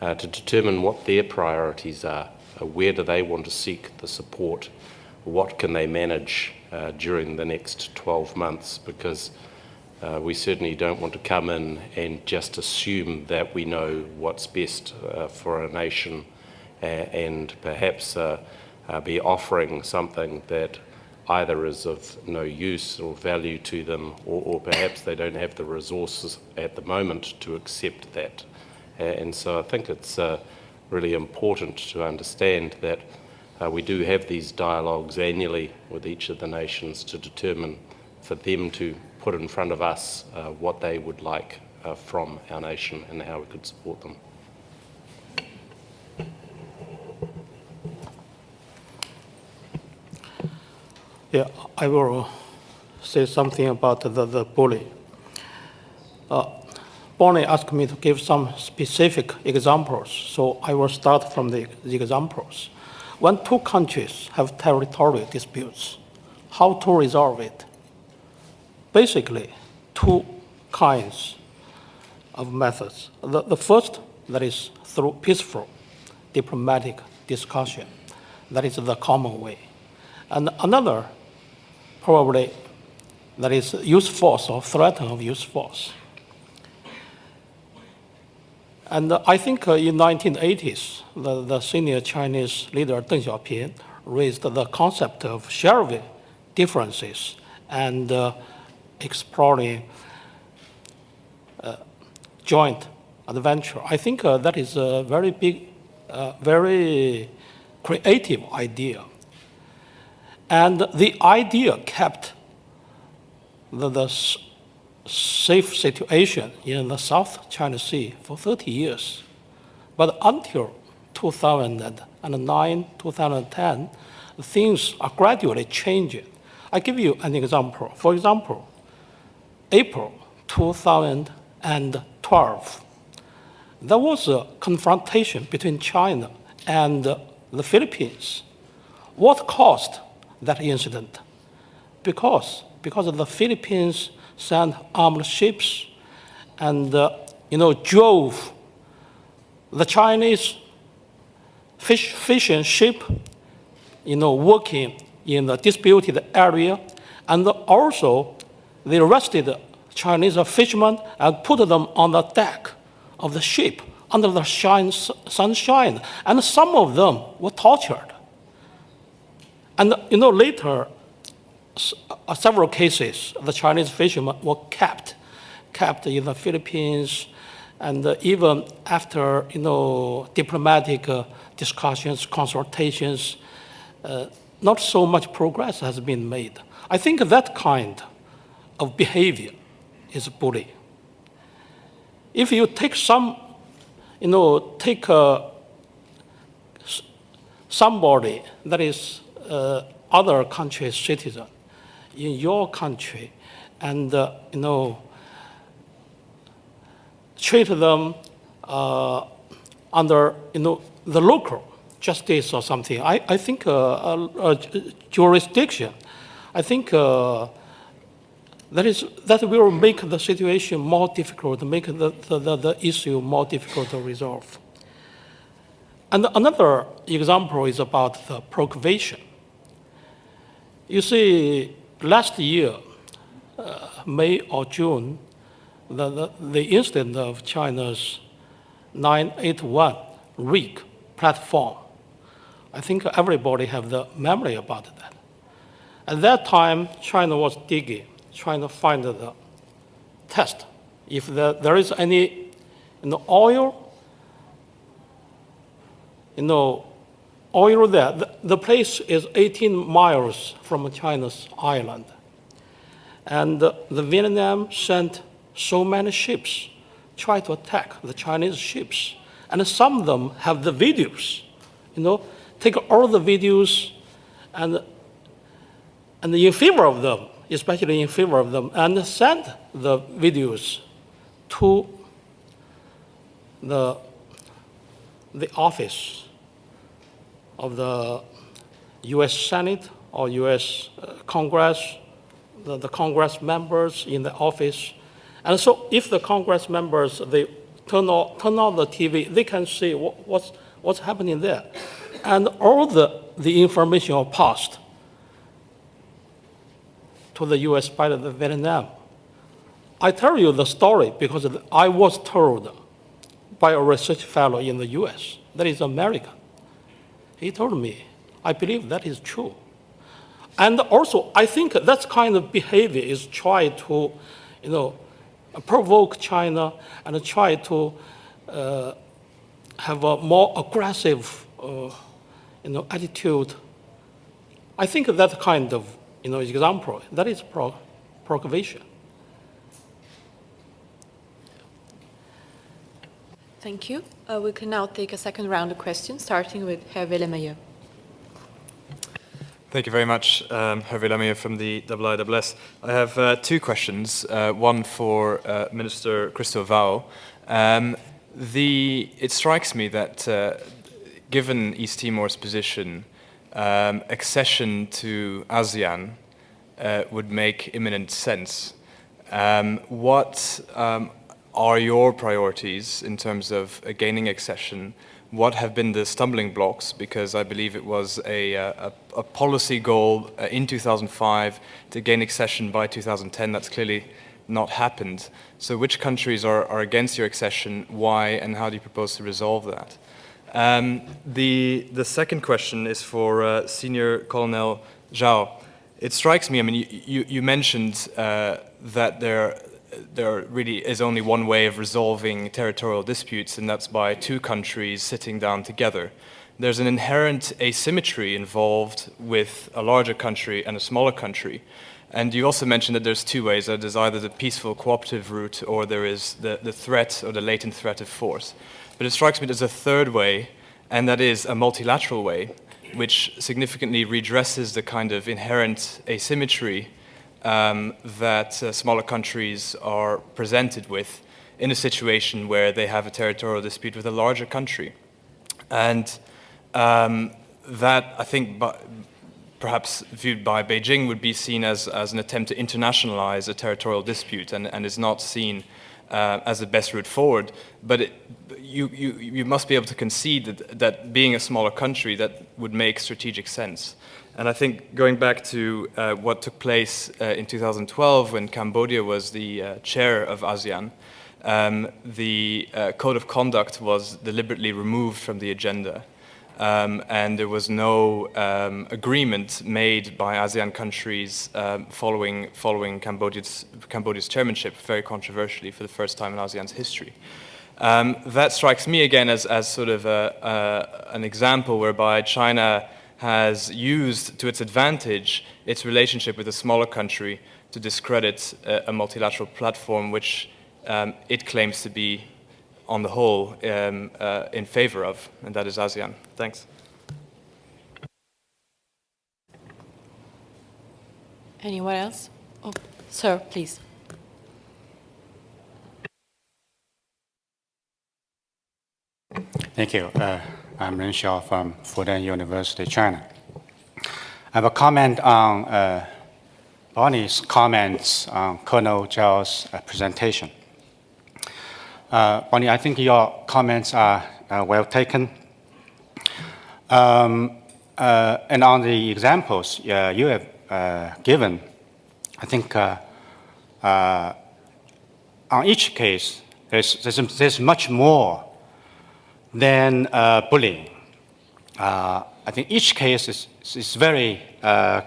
to determine what their priorities are. Where do they want to seek the support? What can they manage during the next 12 months? Because we certainly don't want to come in and just assume that we know what's best for a nation and perhaps be offering something that either is of no use or value to them, or perhaps they don't have the resources at the moment to accept that. And so I think it's really important to understand that we do have these dialogues annually with each of the nations to determine for them to put in front of us what they would like from our nation and how we could support them. Yeah, I will say something about the bully. Bonnie asked me to give some specific examples, so I will start from the examples. When two countries have territorial disputes, how to resolve it? Basically, two kinds of methods. The first, that is through peaceful diplomatic discussion. That is the common way. And another, probably, that is use force or threat of use force. And I think in 1980s, the senior Chinese leader Deng Xiaoping raised the concept of sharing differences and exploring joint adventure. I think that is a very big, very creative idea. And the idea kept the safe situation in the South China Sea for 30 years. But until 2009, 2010, things are gradually changing. I give you an example. For example, April 2012, there was a confrontation between China and the Philippines. What caused that incident? Because the Philippines sent armed ships and drove the Chinese fishing ship working in the disputed area, and also they arrested Chinese fishermen and put them on the deck of the ship under the sunshine, and some of them were tortured. And later, several cases, the Chinese fishermen were kept in the Philippines, and even after diplomatic discussions, consultations, not so much progress has been made. I think that kind of behavior is bullying. If you take somebody that is other country's citizen in your country and treat them under the local justice or something, I think jurisdiction, I think that will make the situation more difficult, make the issue more difficult to resolve. And another example is about the provocation. You see, last year, May or June, the incident of China's 981 rig platform, I think everybody have the memory about that. At that time, China was digging, trying to find the test if there is any oil there. The place is 18 miles from China's island. And the Vietnam sent so many ships, try to attack the Chinese ships. And some of them have the videos, take all the videos and in favor of them, especially in favor of them, and send the videos to the office of the U.S. Senate or U.S. Congress, the Congress members in the office. And so if the Congress members, they turn on the TV, they can see what's happening there. And all the information are passed to the U.S. by the Vietnam. I tell you the story because I was told by a research fellow in the U.S. that is American. He told me, I believe that is true. And also, I think that kind of behavior is try to, provoke China and try to have a more aggressive, attitude. I think that kind of, example, that is provocation. Thank you. We can now take a second round of questions, starting with Herr Wellemeyer. Thank you very much, Hervé Lamir from the IISS. I have two questions, one for Minister Cristóvão. It strikes me that given East Timor's position, accession to ASEAN would make imminent sense. What are your priorities in terms of gaining accession? What have been the stumbling blocks? Because I believe it was a policy goal in 2005 to gain accession by 2010. That's clearly not happened. So which countries are against your accession? Why, and how do you propose to resolve that? The second question is for Senior Colonel Zhao. It strikes me, I mean, you mentioned that there really is only one way of resolving territorial disputes, and that's by two countries sitting down together. There's an inherent asymmetry involved with a larger country and a smaller country. And you also mentioned that there's two ways. There's either the peaceful cooperative route, or there is the threat or the latent threat of force. But it strikes me there's a third way, and that is a multilateral way, which significantly redresses the kind of inherent asymmetry that smaller countries are presented with in a situation where they have a territorial dispute with a larger country. And that, I think, perhaps viewed by Beijing, would be seen as an attempt to internationalize a territorial dispute, and is not seen as the best route forward. But you must be able to concede that being a smaller country, that would make strategic sense. And I think going back to what took place in 2012 when Cambodia was the chair of ASEAN, the code of conduct was deliberately removed from the agenda. And there was no agreement made by ASEAN countries following Cambodia's chairmanship, very controversially for the first time in ASEAN's history. That strikes me again as sort of an example whereby China has used to its advantage its relationship with a smaller country to discredit a multilateral platform which it claims to be, on the whole, in favor of, and that is ASEAN. Thanks. Anyone else? Oh, sir, please. Thank you. I'm Ren Xiao from Fudan University, China. I have a comment on Bonnie's comments on Colonel Zhao's presentation. Bonnie, I think your comments are well taken. And on the examples you have given, I think on each case, there's much more than bullying. I think each case is very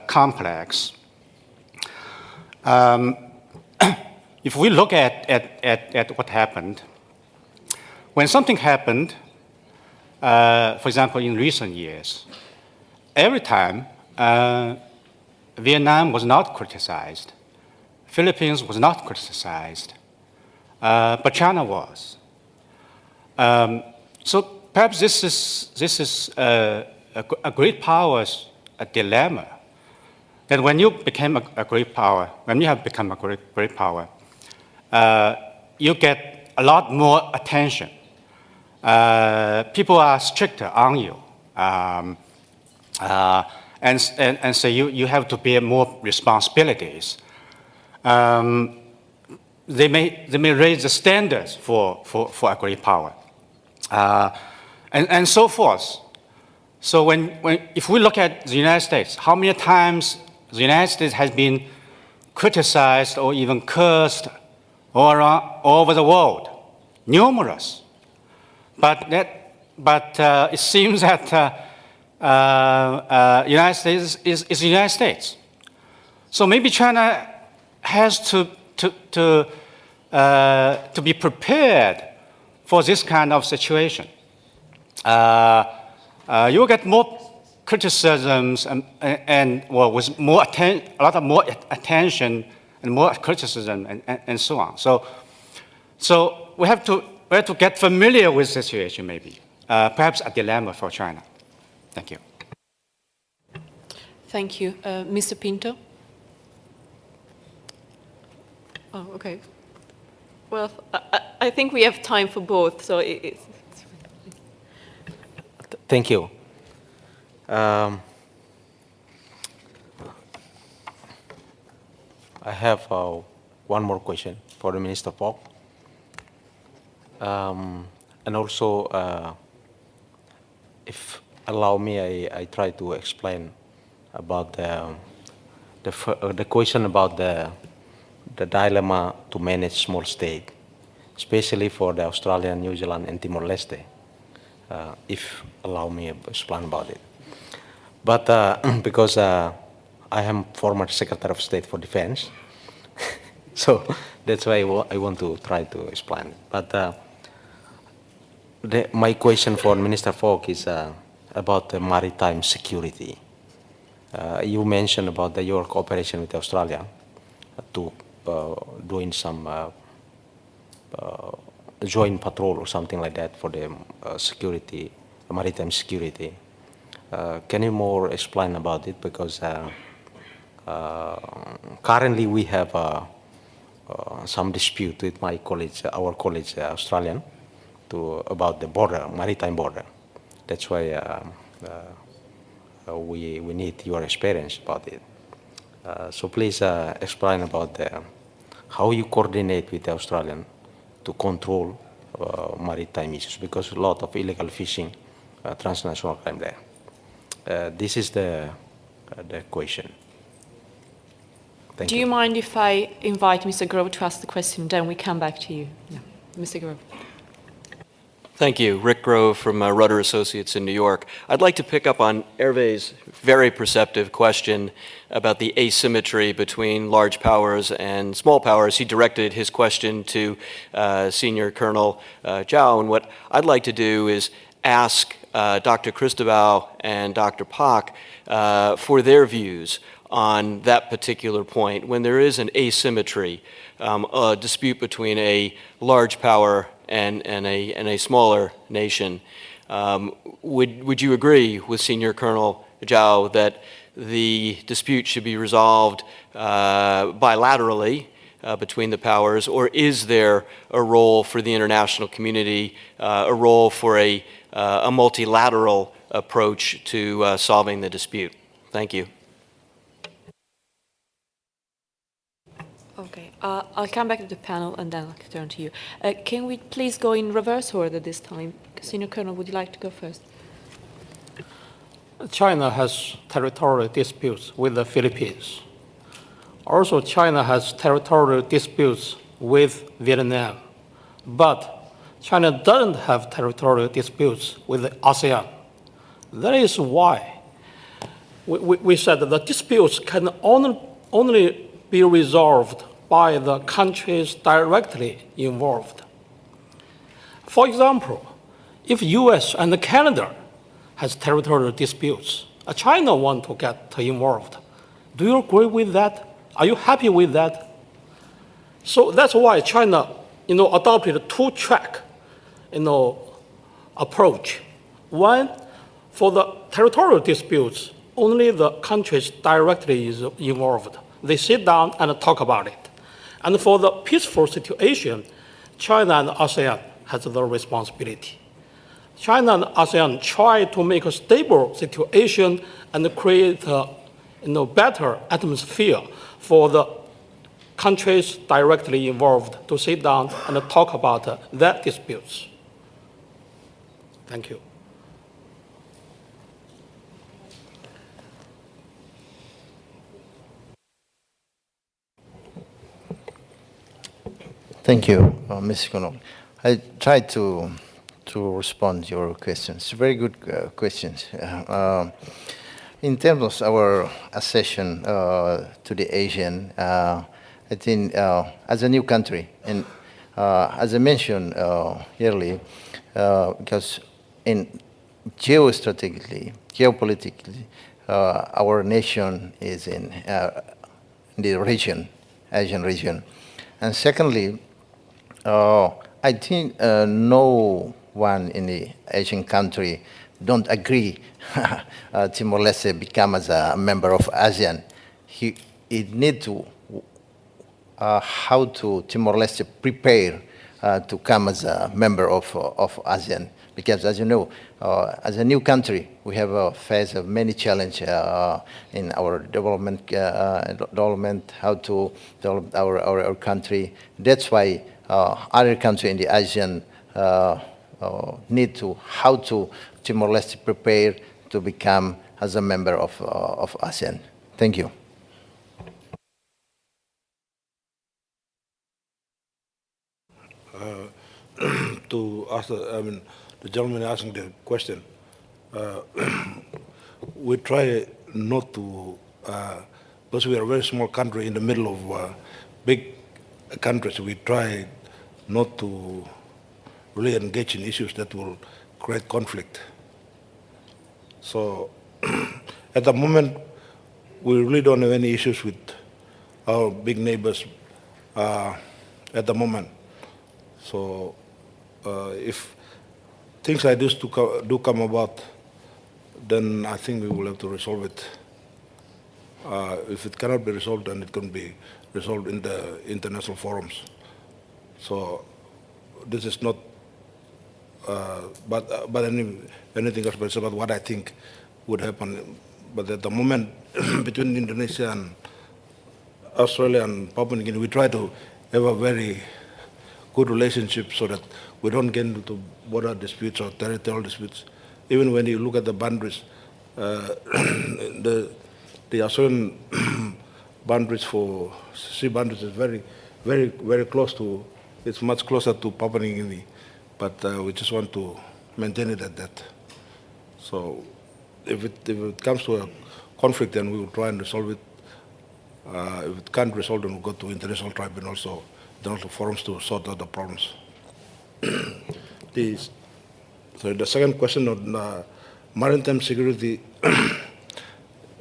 complex. If we look at what happened, when something happened, for example, in recent years, every time Vietnam was not criticized, Philippines was not criticized, but China was. So perhaps this is a great power's dilemma. That when you became a great power, when you have become a great power, you get a lot more attention. People are stricter on you, and so you have to bear more responsibilities. They may raise the standards for a great power, and so forth. So if we look at the United States, how many times the United States has been criticized or even cursed all over the world? Numerous. But it seems that United States is the United States. So maybe China has to be prepared for this kind of situation. You will get more criticisms and with a lot more attention and more criticism and so on. So we have to get familiar with the situation, maybe. Perhaps a dilemma for China. Thank you. Thank you. Mr. Pinto? Oh, okay. Well, I think we have time for both, so it's Thank you. I have one more question for the Minister Park. And also, if allow me, I try to explain about the question about the dilemma to manage small state, especially for the Australia, New Zealand, and Timor-Leste. If allow me to explain about it. But because I am former Secretary of State for Defense, so that's why I want to try to explain. But my question for Minister Fogg is about the maritime security. You mentioned about your cooperation with Australia to doing some joint patrol or something like that for the security, maritime security. Can you more explain about it? Because currently we have some dispute with my colleagues, our colleagues, Australian, about the border, maritime border. That's why we need your experience about it. So please explain about how you coordinate with the Australian to control maritime issues, because a lot of illegal fishing, transnational crime there. This is the question. Thank you. Do you mind if I invite Mr. Grove to ask the question, then we come back to you? Yeah. Mr. Grove. Thank you. Rick Grove from Rudder Associates in New York. I'd like to pick up on Hervé's very perceptive question about the asymmetry between large powers and small powers. He directed his question to Senior Colonel Zhao, and what I'd like to do is ask Dr. Cristóvão and Dr. Pak for their views on that particular point. When there is an asymmetry, a dispute between a large power and a smaller nation, would you agree with Senior Colonel Zhao that the dispute should be resolved bilaterally between the powers, or is there a role for the international community, a role for a multilateral approach to solving the dispute? Thank you. Okay, I'll come back to the panel and then I'll turn to you. Can we please go in reverse order this time? Senior Colonel, would you like to go first? China has territorial disputes with the Philippines. Also, China has territorial disputes with Vietnam. But China doesn't have territorial disputes with the ASEAN. That is why we said that the disputes can only be resolved by the countries directly involved. For example, if US and Canada has territorial disputes, China want to get involved. Do you agree with that? Are you happy with that? So that's why China, adopted a two-track, approach. One, for the territorial disputes, only the countries directly is involved. They sit down and talk about it. And for the peaceful situation, China and ASEAN has the responsibility. China and ASEAN try to make a stable situation and create a better atmosphere for the countries directly involved to sit down and talk about their disputes. Thank you. Thank you, Mr. Colonel. I tried to respond to your questions. Very good questions. In terms of our accession to the ASEAN, I think as a new country, and as I mentioned earlier, because in geostrategically, geopolitically, our nation is in the region, Asian region. And secondly, I think no one in the Asian country don't agree Timor-Leste become as a member of ASEAN, it need to how to Timor-Leste prepare to come as a member of ASEAN. Because as you know, as a new country, we have faced many challenges in our development, how to develop our country. That's why other countries in the ASEAN need to, how to Timor-Leste prepare to become as a member of ASEAN. Thank you. To ask, the gentleman asking the question, we try not to, because we are a very small country in the middle of big countries, we try not to really engage in issues that will create conflict. So at the moment, we really don't have any issues with our big neighbors at the moment. So if things like this do come about, then I think we will have to resolve it. If it cannot be resolved, then it can be resolved in the international forums. So this is not, but anything else, but it's about what I think would happen. But at the moment, between Indonesia and Australia and Papua New Guinea, we try to have a very good relationship so that we don't get into border disputes or territorial disputes. Even when you look at the boundaries, the Australian boundaries for sea boundaries is very, very, very close to, it's much closer to Papua New Guinea, but we just want to maintain it at that. So if it comes to a conflict, then we will try and resolve it. If it can't resolve, then we'll go to international tribunals or international forums to sort out the problems. So the second question on maritime security,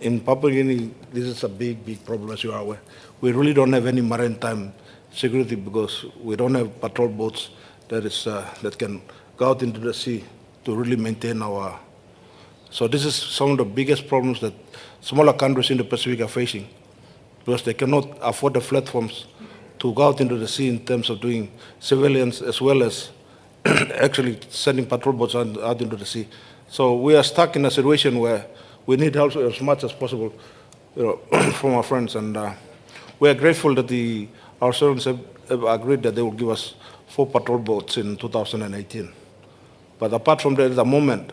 in Papua New Guinea, this is a big, big problem, as you are aware. We really don't have any maritime security because we don't have patrol boats that can go out into the sea to really maintain our. So this is some of the biggest problems that smaller countries in the Pacific are facing, because they cannot afford the platforms to go out into the sea in terms of doing surveillance as well as actually sending patrol boats out into the sea. So we are stuck in a situation where we need help as much as possible, from our friends. And we are grateful that our servants have agreed that they will give us 4 patrol boats in 2018. But apart from that, at the moment,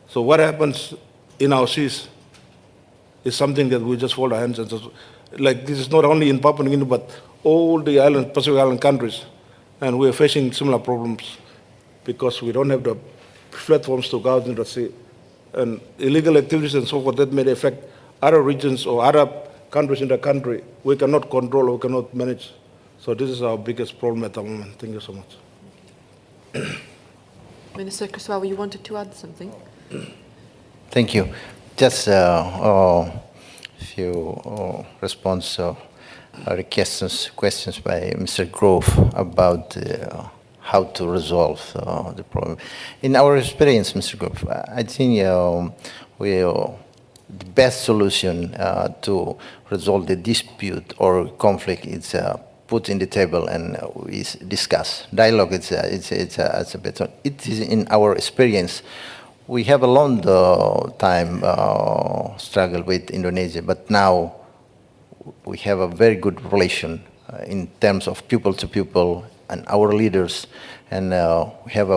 so what happens in our seas is something that we just fold our hands and just, like this is not only in Papua New Guinea, but all the Pacific Island countries, and we are facing similar problems because we don't have the platforms to go out into the sea. And illegal activities and so forth that may affect other regions or other countries in the country, we cannot control or we cannot manage. So this is our biggest problem at the moment. Thank you so much. Minister Cristóvão, you wanted to add something? Thank you. Just a few response questions by Mr. Grove about how to resolve the problem. In our experience, Mr. Grove, I think the best solution to resolve the dispute or conflict is put in the table and we discuss. Dialogue, it's a better. It is in our experience. We have a long time struggle with Indonesia, but now we have a very good relation in terms of people to people and our leaders, and we have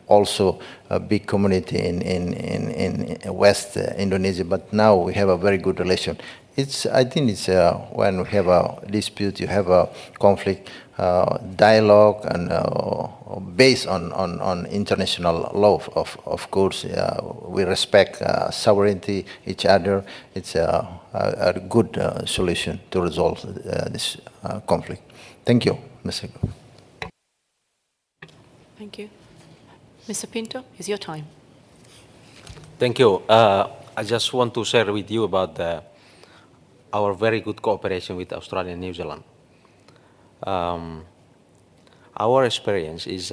also a big community in West Indonesia, but now we have a very good relation. I think it's when we have a dispute, you have a conflict, dialogue, and based on international law, of course, we respect sovereignty, each other. It's a good solution to resolve this conflict. Thank you, Mr. Thank you. Mr. Pinto, it's your time. Thank you. I just want to share with you about our very good cooperation with Australia and New Zealand. Our experience is,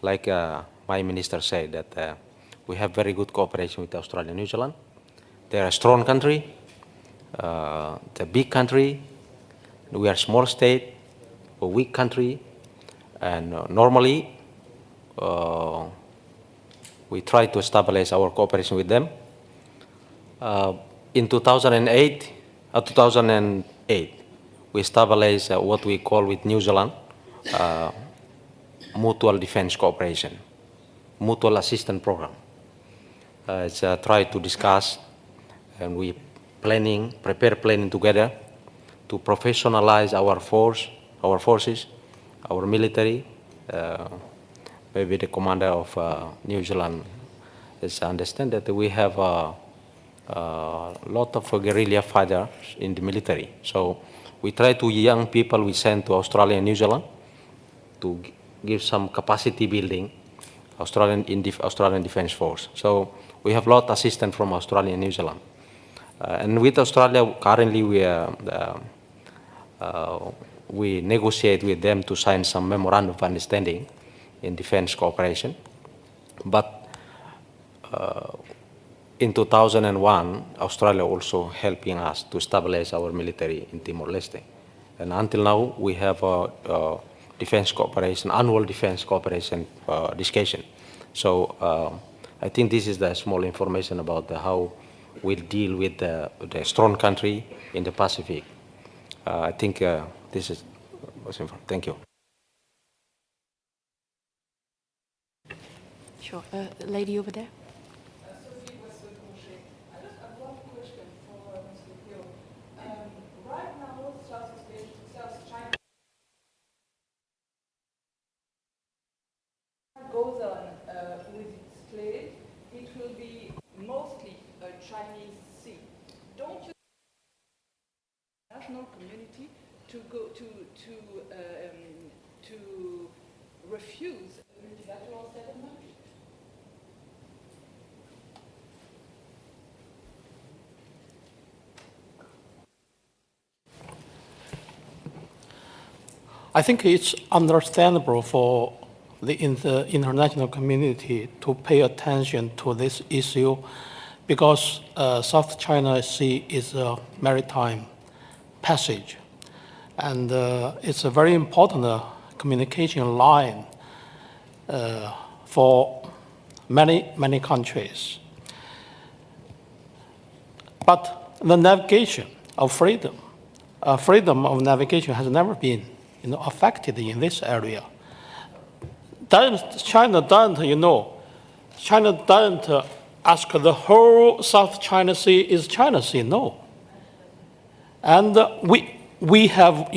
like my minister said, that We have very good cooperation with Australia and New Zealand. They are a strong country, it's a big country. We are a small state, a weak country, and normally we try to establish our cooperation with them. In 2008, we established what we call with New Zealand mutual defense cooperation, mutual assistance program. It's try to discuss, and we prepare planning together to professionalize our forces, our military. Maybe the commander of New Zealand is understand that we have a lot of guerrilla fighters in the military. So we try to young people we send to Australia and New Zealand to give some capacity building Australian Defence Force. So we have a lot of assistance from Australia and New Zealand. And with Australia, currently we negotiate with them to sign some memorandum of understanding in defense cooperation. But in 2001, Australia also helping us to establish our military in Timor-Leste. And until now, we have a defense cooperation, annual defense cooperation discussion. So I think this is the small information about how we'll deal with the strong country in the Pacific. I think this is what's important. Thank you. Sure. Lady over there. Goes on with its trade, it will be mostly a Chinese sea. Don't you think the national community to refuse a multilateral settlement? I think it's understandable for the international community to pay attention to this issue because South China Sea is a maritime passage. And it's a very important communication line for many countries. But the navigation of freedom of navigation has never been affected in this area. China doesn't ask the whole South China Sea is China Sea, no. And we have,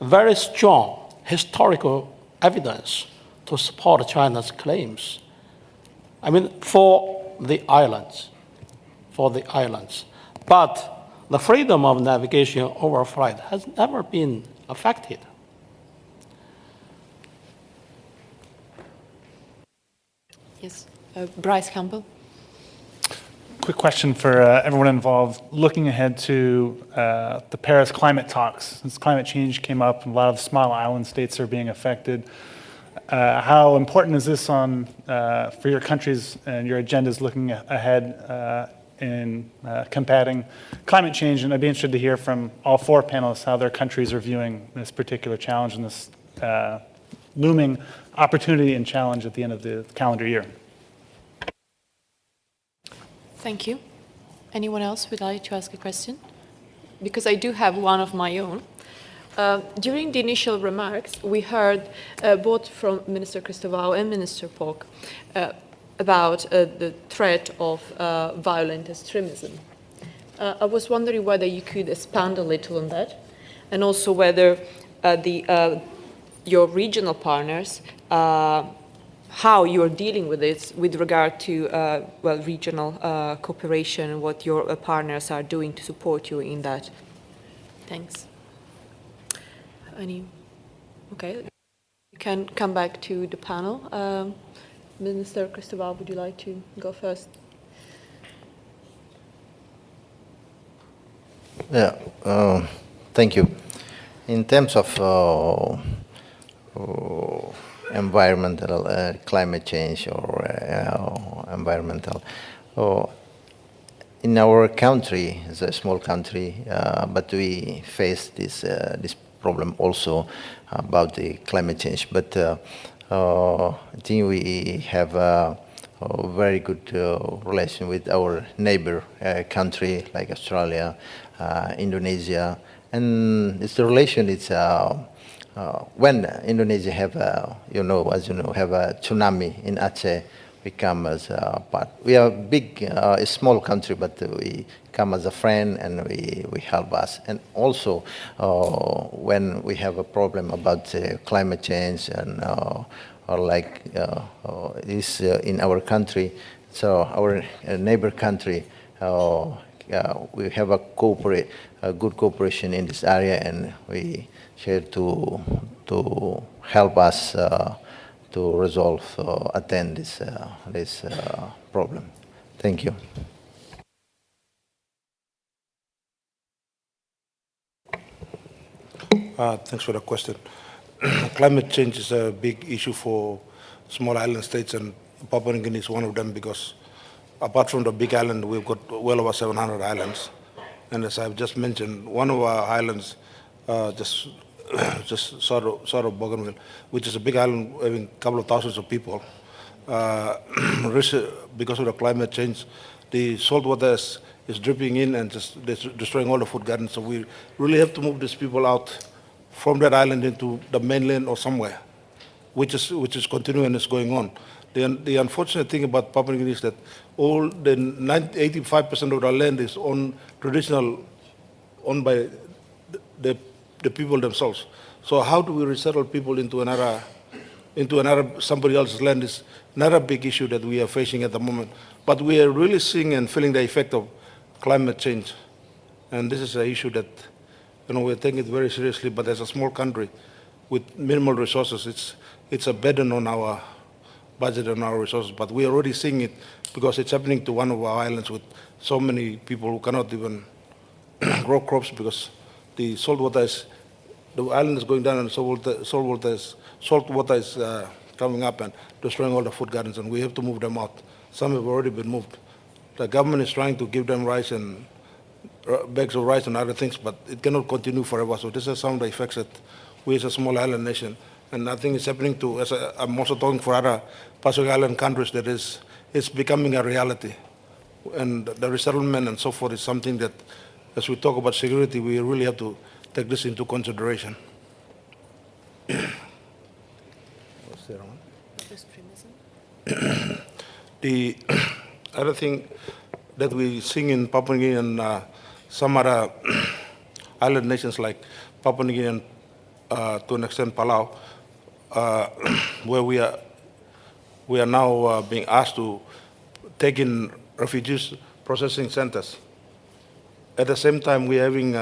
very strong historical evidence to support China's claims. I mean, for the islands. But the freedom of navigation over flight has never been affected. Yes, Bryce Campbell. Quick question for everyone involved. Looking ahead to the Paris climate talks, since climate change came up and a lot of small island states are being affected, how important is this for your countries and your agendas looking ahead in combating climate change? And I'd be interested to hear from all four panelists how their countries are viewing this particular challenge and this looming opportunity and challenge at the end of the calendar year. Thank you. Anyone else would like to ask a question? Because I do have one of my own. During the initial remarks, we heard both from Minister Cristóvão and Minister Pok about the threat of violent extremism. I was wondering whether you could expand a little on that, and also whether your regional partners, how you're dealing with this with regard to regional cooperation and what your partners are doing to support you in that. Thanks. Okay, you can come back to the panel. Minister Cristóvão, would you like to go first? Yeah, thank you. In terms of environmental climate change or environmental. In our country, it's a small country, but we face this problem also about the climate change. But I think we have a very good relation with our neighbor country like Australia, Indonesia, and it's the relation. It's when Indonesia have as you know, have a tsunami in Aceh, we come as a part. We are big, a small country, but we come as a friend and we help us. And also when we have a problem about climate change and or like this in our country, so our neighbor country, we have a good cooperation in this area, and we share to help us to resolve, attend this problem. Thank you. Thanks for the question. Climate change is a big issue for small island states, and Papua New Guinea is one of them, because apart from the big island, we've got well over 700 islands. And as I've just mentioned, one of our islands, just sort of Bougainville, which is a big island having a couple of thousands of people, because of the climate change, the salt water is dripping in and just destroying all the food gardens. So we really have to move these people out from that island into the mainland or somewhere, which is continuing and is going on. The unfortunate thing about Papua New Guinea is that all the 85% of the land is owned by the people themselves. So how do we resettle people into another somebody else's land is another big issue that we are facing at the moment. But we are really seeing and feeling the effect of climate change, and this is an issue that we're taking it very seriously. But as a small country with minimal resources, it's a burden on our budget and our resources. But we are already seeing it because it's happening to one of our islands with so many people who cannot even grow crops because the island is going down and salt water is coming up and destroying all the food gardens, and we have to move them out. Some have already been moved. The government is trying to give them rice and bags of rice and other things, but it cannot continue forever. So this is some of the effects that we as a small island nation, and I think it's happening to, I'm also talking for other Pacific Island countries, that it's becoming a reality. And the resettlement and so forth is something that, as we talk about security, we really have to take this into consideration. What's the other one? The other thing that we sing in Papua New Guinea and some other island nations like Papua New Guinea and to an extent Palau, where we are now being asked to take in refugees processing centers. At the same time, we are having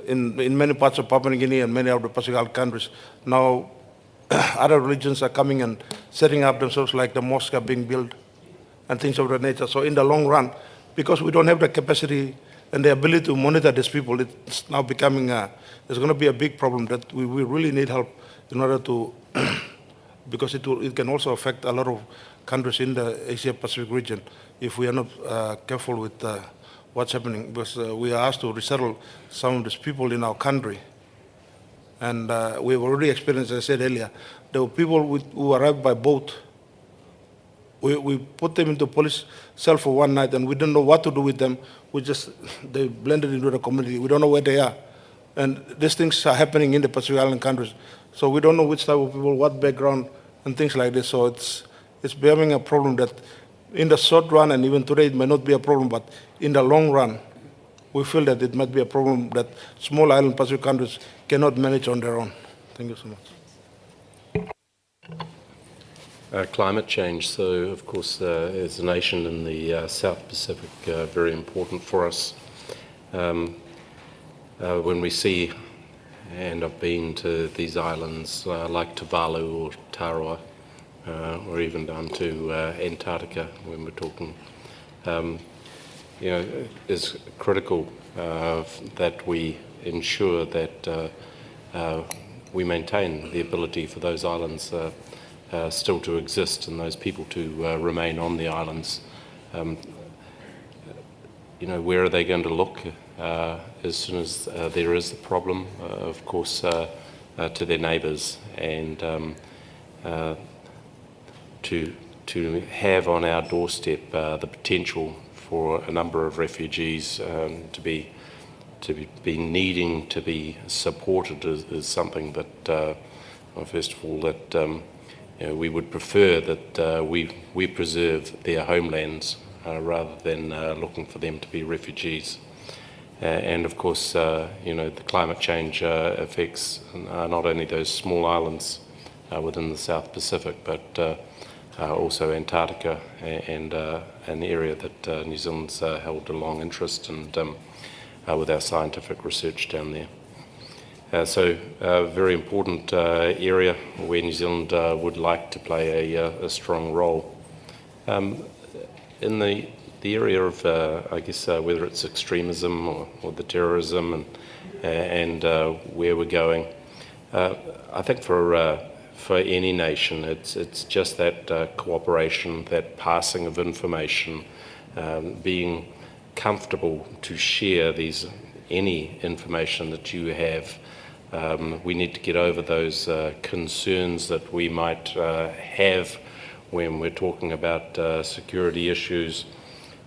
in many parts of Papua New Guinea and many of the Pacific Island countries now, other religions are coming and setting up themselves, like the mosque are being built and things of that nature. So in the long run, because we don't have the capacity and the ability to monitor these people, it's now becoming there's going to be a big problem that we really need help in order to, because it can also affect a lot of countries in the Asia-Pacific region if we are not careful with what's happening, because we are asked to resettle some of these people in our country. And we've already experienced, as I said earlier, there were people who arrived by boat. We put them into police cell for one night, and we didn't know what to do with them. They blended into the community. We don't know where they are. And these things are happening in the Pacific Island countries. So we don't know which type of people, what background, and things like this. So it's becoming a problem that in the short run, and even today it may not be a problem, but in the long run, we feel that it might be a problem that small island Pacific countries cannot manage on their own. Thank you so much. Climate change. So, of course, as a nation in the South Pacific, very important for us. When we see, and I've been to these islands like Tuvalu or Tarawa, or even down to Antarctica when we're talking, it's critical that we ensure that we maintain the ability for those islands still to exist and those people to remain on the islands. Where are they going to look as soon as there is the problem? Of course, to their neighbours, and to have on our doorstep the potential for a number of refugees to be needing to be supported is something that, first of all, that we would prefer that we preserve their homelands rather than looking for them to be refugees. And of course, the climate change affects not only those small islands within the South Pacific, but also Antarctica and an area that New Zealand's held a long interest in with our scientific research down there. So a very important area where New Zealand would like to play a strong role. In the area of, I guess, whether it's extremism or the terrorism and where we're going, I think for any nation, it's just that cooperation, that passing of information, being comfortable to share any information that you have. We need to get over those concerns that we might have when we're talking about security issues.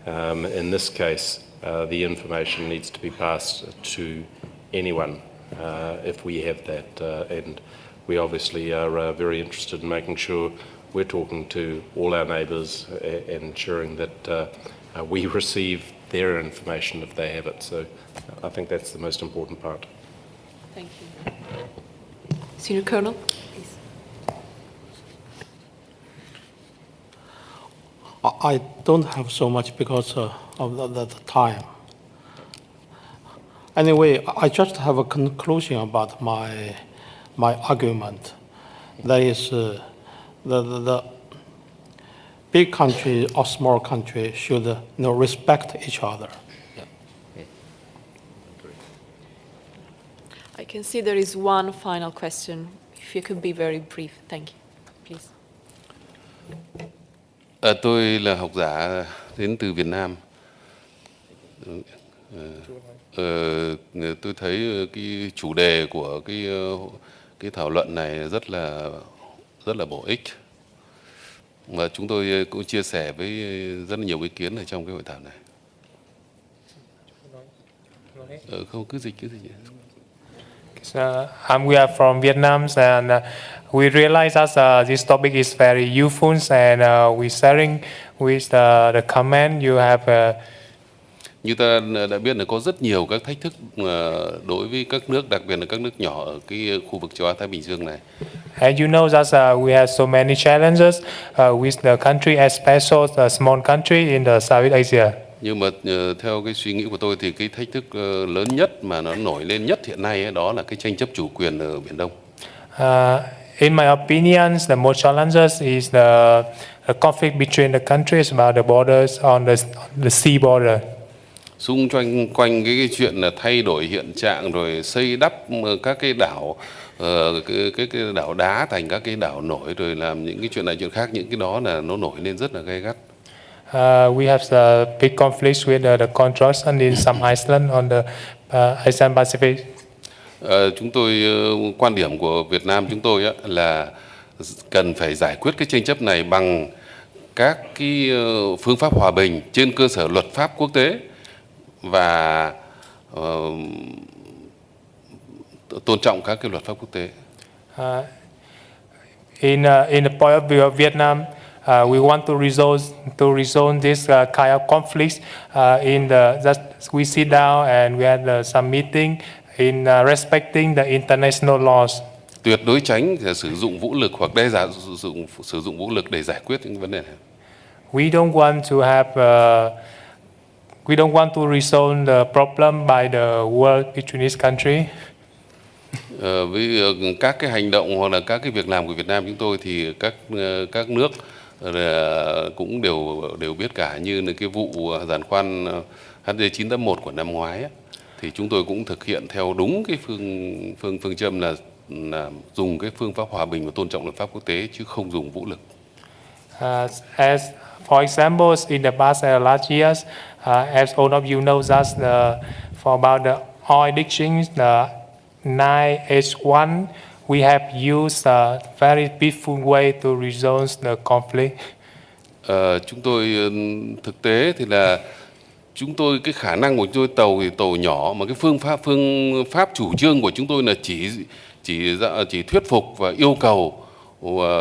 In this case, the information needs to be passed to anyone if we have that. And we obviously are very interested in making sure we're talking to all our neighbours and ensuring that we receive their information if they have it. So I think that's the most important part. Thank you. Senior Colonel, please. I don't have so much because of the time. Anyway, I just have a conclusion about my argument. That is, the big country or small country should respect each other. I can see there is one final question. If you could be very brief, thank you. Please. Tôi là học giả đến từ Việt Nam. Tôi thấy cái chủ đề của cái thảo luận này rất là bổ ích. Và chúng tôi cũng chia sẻ với rất là nhiều ý kiến ở trong cái hội thảo này. Không, cứ dịch. We are from Vietnam, and we realize that this topic is very useful, and we're sharing with the comment you have. Như ta đã biết là có rất nhiều các thách thức đối với các nước, đặc biệt là các nước nhỏ ở cái khu vực châu Á Thái Bình Dương này. And you know that we have so many challenges with the country, especially the small country in the South Asia. Nhưng mà theo cái suy nghĩ của tôi thì cái thách thức lớn nhất mà nó nổi lên nhất hiện nay ấy, đó là cái tranh chấp chủ quyền ở Biển Đông. In my opinion, the most challenges is the conflict between the countries about the borders on the sea border. Xung quanh cái chuyện là thay đổi hiện trạng rồi xây đắp các cái đảo cái đảo đá thành các cái đảo nổi rồi làm những cái chuyện này chuyện khác, những cái đó là nó nổi lên rất là gay gắt. We have the big conflicts with the construction in some island on the Asian Pacific. Chúng tôi quan điểm của Việt Nam chúng tôi á, là cần phải giải quyết cái tranh chấp này bằng các cái phương pháp hòa bình trên cơ sở luật pháp quốc tế và tôn trọng các cái luật pháp quốc tế. In the point of view of Vietnam, we want to resolve this kind of conflicts that we sit down and we had some meeting in respecting the international laws. Tuyệt đối tránh sử dụng vũ lực hoặc sử dụng vũ lực để giải quyết những vấn đề này. We don't want to resolve the problem by the war between this country. Với các cái hành động hoặc là các cái việc làm của Việt Nam chúng tôi thì các nước cũng đều biết cả, như là cái vụ giàn khoan HD981 của năm ngoái ấy, thì chúng tôi cũng thực hiện theo đúng cái phương châm là là dùng cái phương pháp hòa bình và tôn trọng luật pháp quốc tế chứ không dùng vũ lực. As for examples, in the past last years, as all of you know, that for about the oil exchange, the 9H1, we have used a very peaceful way to resolve the conflict. Chúng tôi thực tế thì là chúng tôi cái khả năng của chúng tôi tàu thì tàu nhỏ, mà cái phương pháp chủ trương của chúng tôi là chỉ thuyết phục và yêu cầu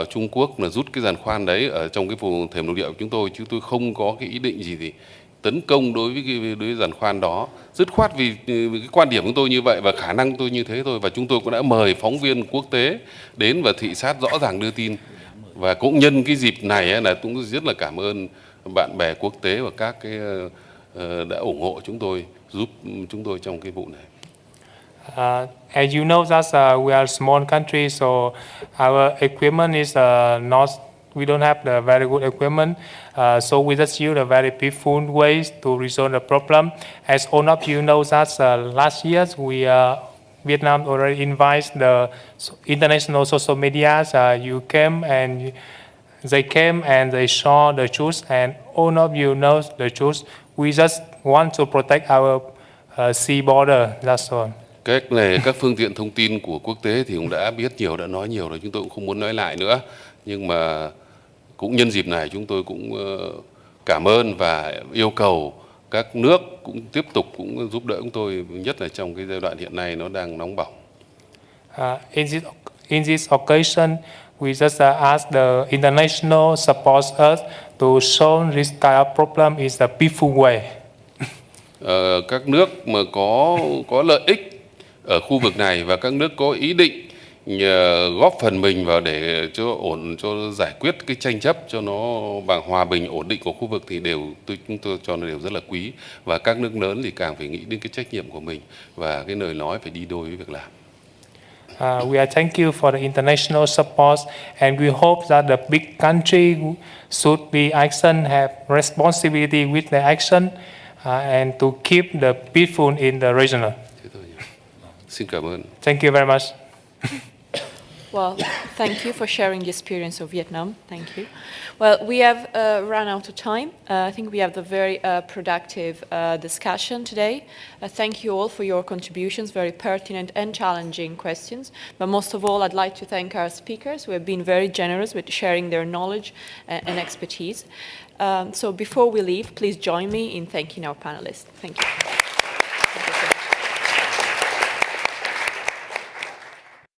Trung Quốc là rút cái giàn khoan đấy ở trong cái vùng thềm lục địa của chúng tôi, chứ tôi không có cái ý định gì thì tấn công đối với giàn khoan đó. Dứt khoát vì cái quan điểm của tôi như vậy và khả năng tôi như thế thôi, và chúng tôi cũng đã mời phóng viên quốc tế đến và thị sát rõ ràng đưa tin. Và cũng nhân cái dịp này là cũng rất là cảm ơn bạn bè quốc tế và các cái đã ủng hộ chúng tôi, giúp chúng tôi trong cái vụ này. As you know, that we are a small country, so our equipment is not. We don't have the very good equipment, so we just use a very peaceful ways to resolve the problem. As all of you know, that last year Vietnam already invited the international social media. You came and they saw the truth, and all of you know the truth. We just want to protect our sea border. That's all. Cách này các phương tiện thông tin của quốc tế thì cũng đã biết nhiều, đã nói nhiều rồi, chúng tôi cũng không muốn nói lại nữa. Nhưng mà cũng nhân dịp này chúng tôi cũng cảm ơn và yêu cầu các nước cũng tiếp tục cũng giúp đỡ chúng tôi, nhất là trong cái giai đoạn hiện nay nó đang nóng bỏng. In this occasion, we just ask the international support us to solve this kind of problem in a peaceful way. Các nước mà có lợi ích ở khu vực này và các nước có ý định góp phần mình vào để cho giải quyết cái tranh chấp cho nó bằng hòa bình ổn định của khu vực thì chúng tôi cho nó đều rất là quý, và các nước lớn thì càng phải nghĩ đến cái trách nhiệm của mình và cái lời nói phải đi đôi với việc làm. We are thank you for the international support, and we hope that the big country should be action, have responsibility with the action, and to keep the peaceful in the region. Xin cảm ơn. Thank you very much. Well, thank you for sharing the experience of Vietnam. Thank you. Well, we have run out of time. I think we have a very productive discussion today. Thank you all for your contributions, very pertinent and challenging questions. But most of all, I'd like to thank our speakers who have been very generous with sharing their knowledge and expertise. So before we leave, please join me in thanking our panelists. Thank you.